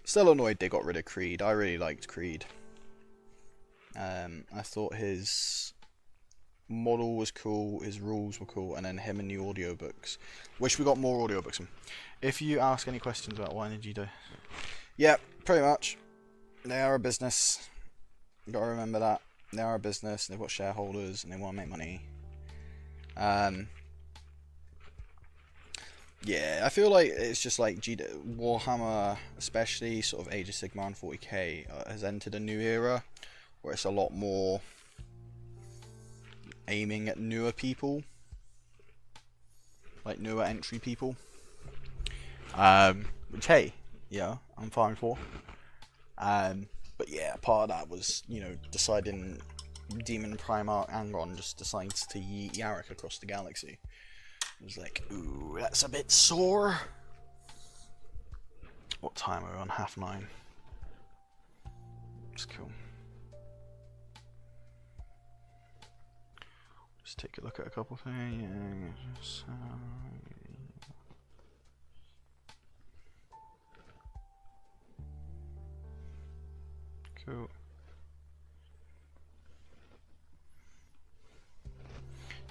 Still annoyed they got rid of Creed. I really liked Creed. I thought his model was cool, his rules were cool, and then him and the audiobooks. Wish we got more audiobooks. If you ask any questions about why did you do, yeah, pretty much. They are a business. You gotta remember that they are a business. They've got shareholders and they want to make money. Yeah, I feel like it's just like Warhammer, especially sort of Age of Sigmar and 40k, has entered a new era where it's a lot more aiming at newer people, like newer entry people, which, hey, yeah, I'm fine for. But yeah, part of that was, you know, deciding Demon Primarch Angron just decides to yeet Yarrick across the galaxy. It was like, ooh, that's a bit sore. What time are we on? 9:30. It's cool. Just take a look at a couple things. Cool.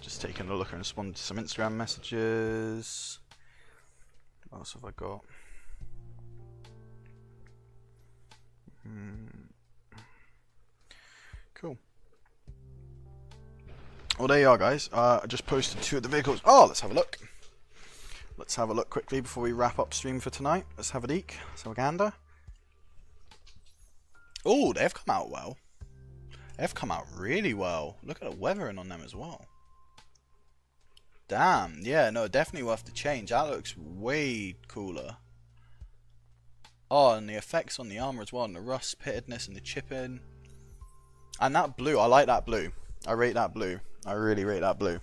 Just taking a look and responding to some Instagram messages. What else have I got? Cool. Well, there you are, guys. I just posted 2 of the vehicles. Oh, let's have a look. Let's have a look quickly before we wrap up stream for tonight. Let's have a leak. Let's have a gander. Oh, they've come out well. They've come out really well. Look at the weathering on them as well. Damn. Yeah, no, definitely worth the change. That looks way cooler. Oh, and the effects on the armor as well, and the rust pittedness and the chipping. And that blue, I like that blue. I rate that blue. I really rate that blue.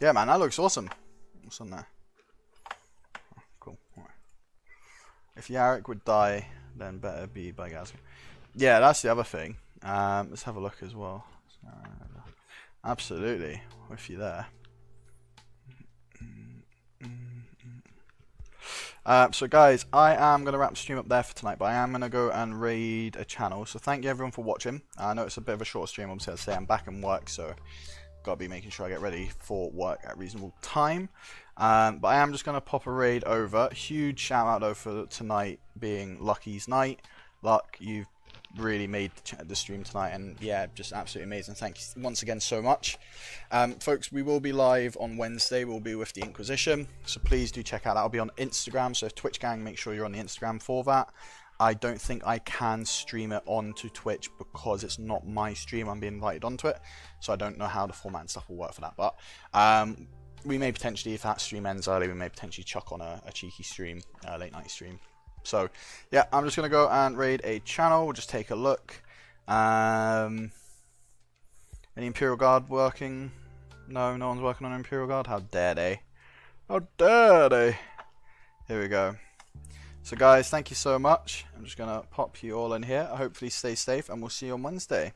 Yeah, man, that looks awesome. What's on there? Oh, cool. All right. If Yarrick would die, then better be by Gazga. Yeah, that's the other thing. Let's have a look as well. Absolutely, with you there. So guys, I am going to wrap the stream up there for tonight, but I am going to go and raid a channel. So thank you everyone for watching. I know it's a bit of a short stream, obviously. I'd say I'm back in work, so got to be making sure I get ready for work at a reasonable time. But I am just going to pop a raid over. Huge shout out though for tonight being Lucky's night. Luck, you've really made the stream tonight, and yeah, just absolutely amazing. Thank you once again so much. Folks, we will be live on Wednesday. We'll be with the Inquisition, so please do check out. That'll be on Instagram, so if Twitch gang, make sure you're on the Instagram for that. I don't think I can stream it onto Twitch because it's not my stream. I'm being invited onto it, so I don't know how the format and stuff will work for that. But we may potentially, if that stream ends early, we may potentially chuck on a cheeky stream, late night stream. So yeah, I'm just gonna go and raid a channel. We'll just take a look. Any Imperial Guard working? No, no one's working on Imperial Guard. How dare they? How dare they? Here we go. So guys, thank you so much. I'm just gonna pop you all in here. Hopefully stay safe, and we'll see you on Wednesday.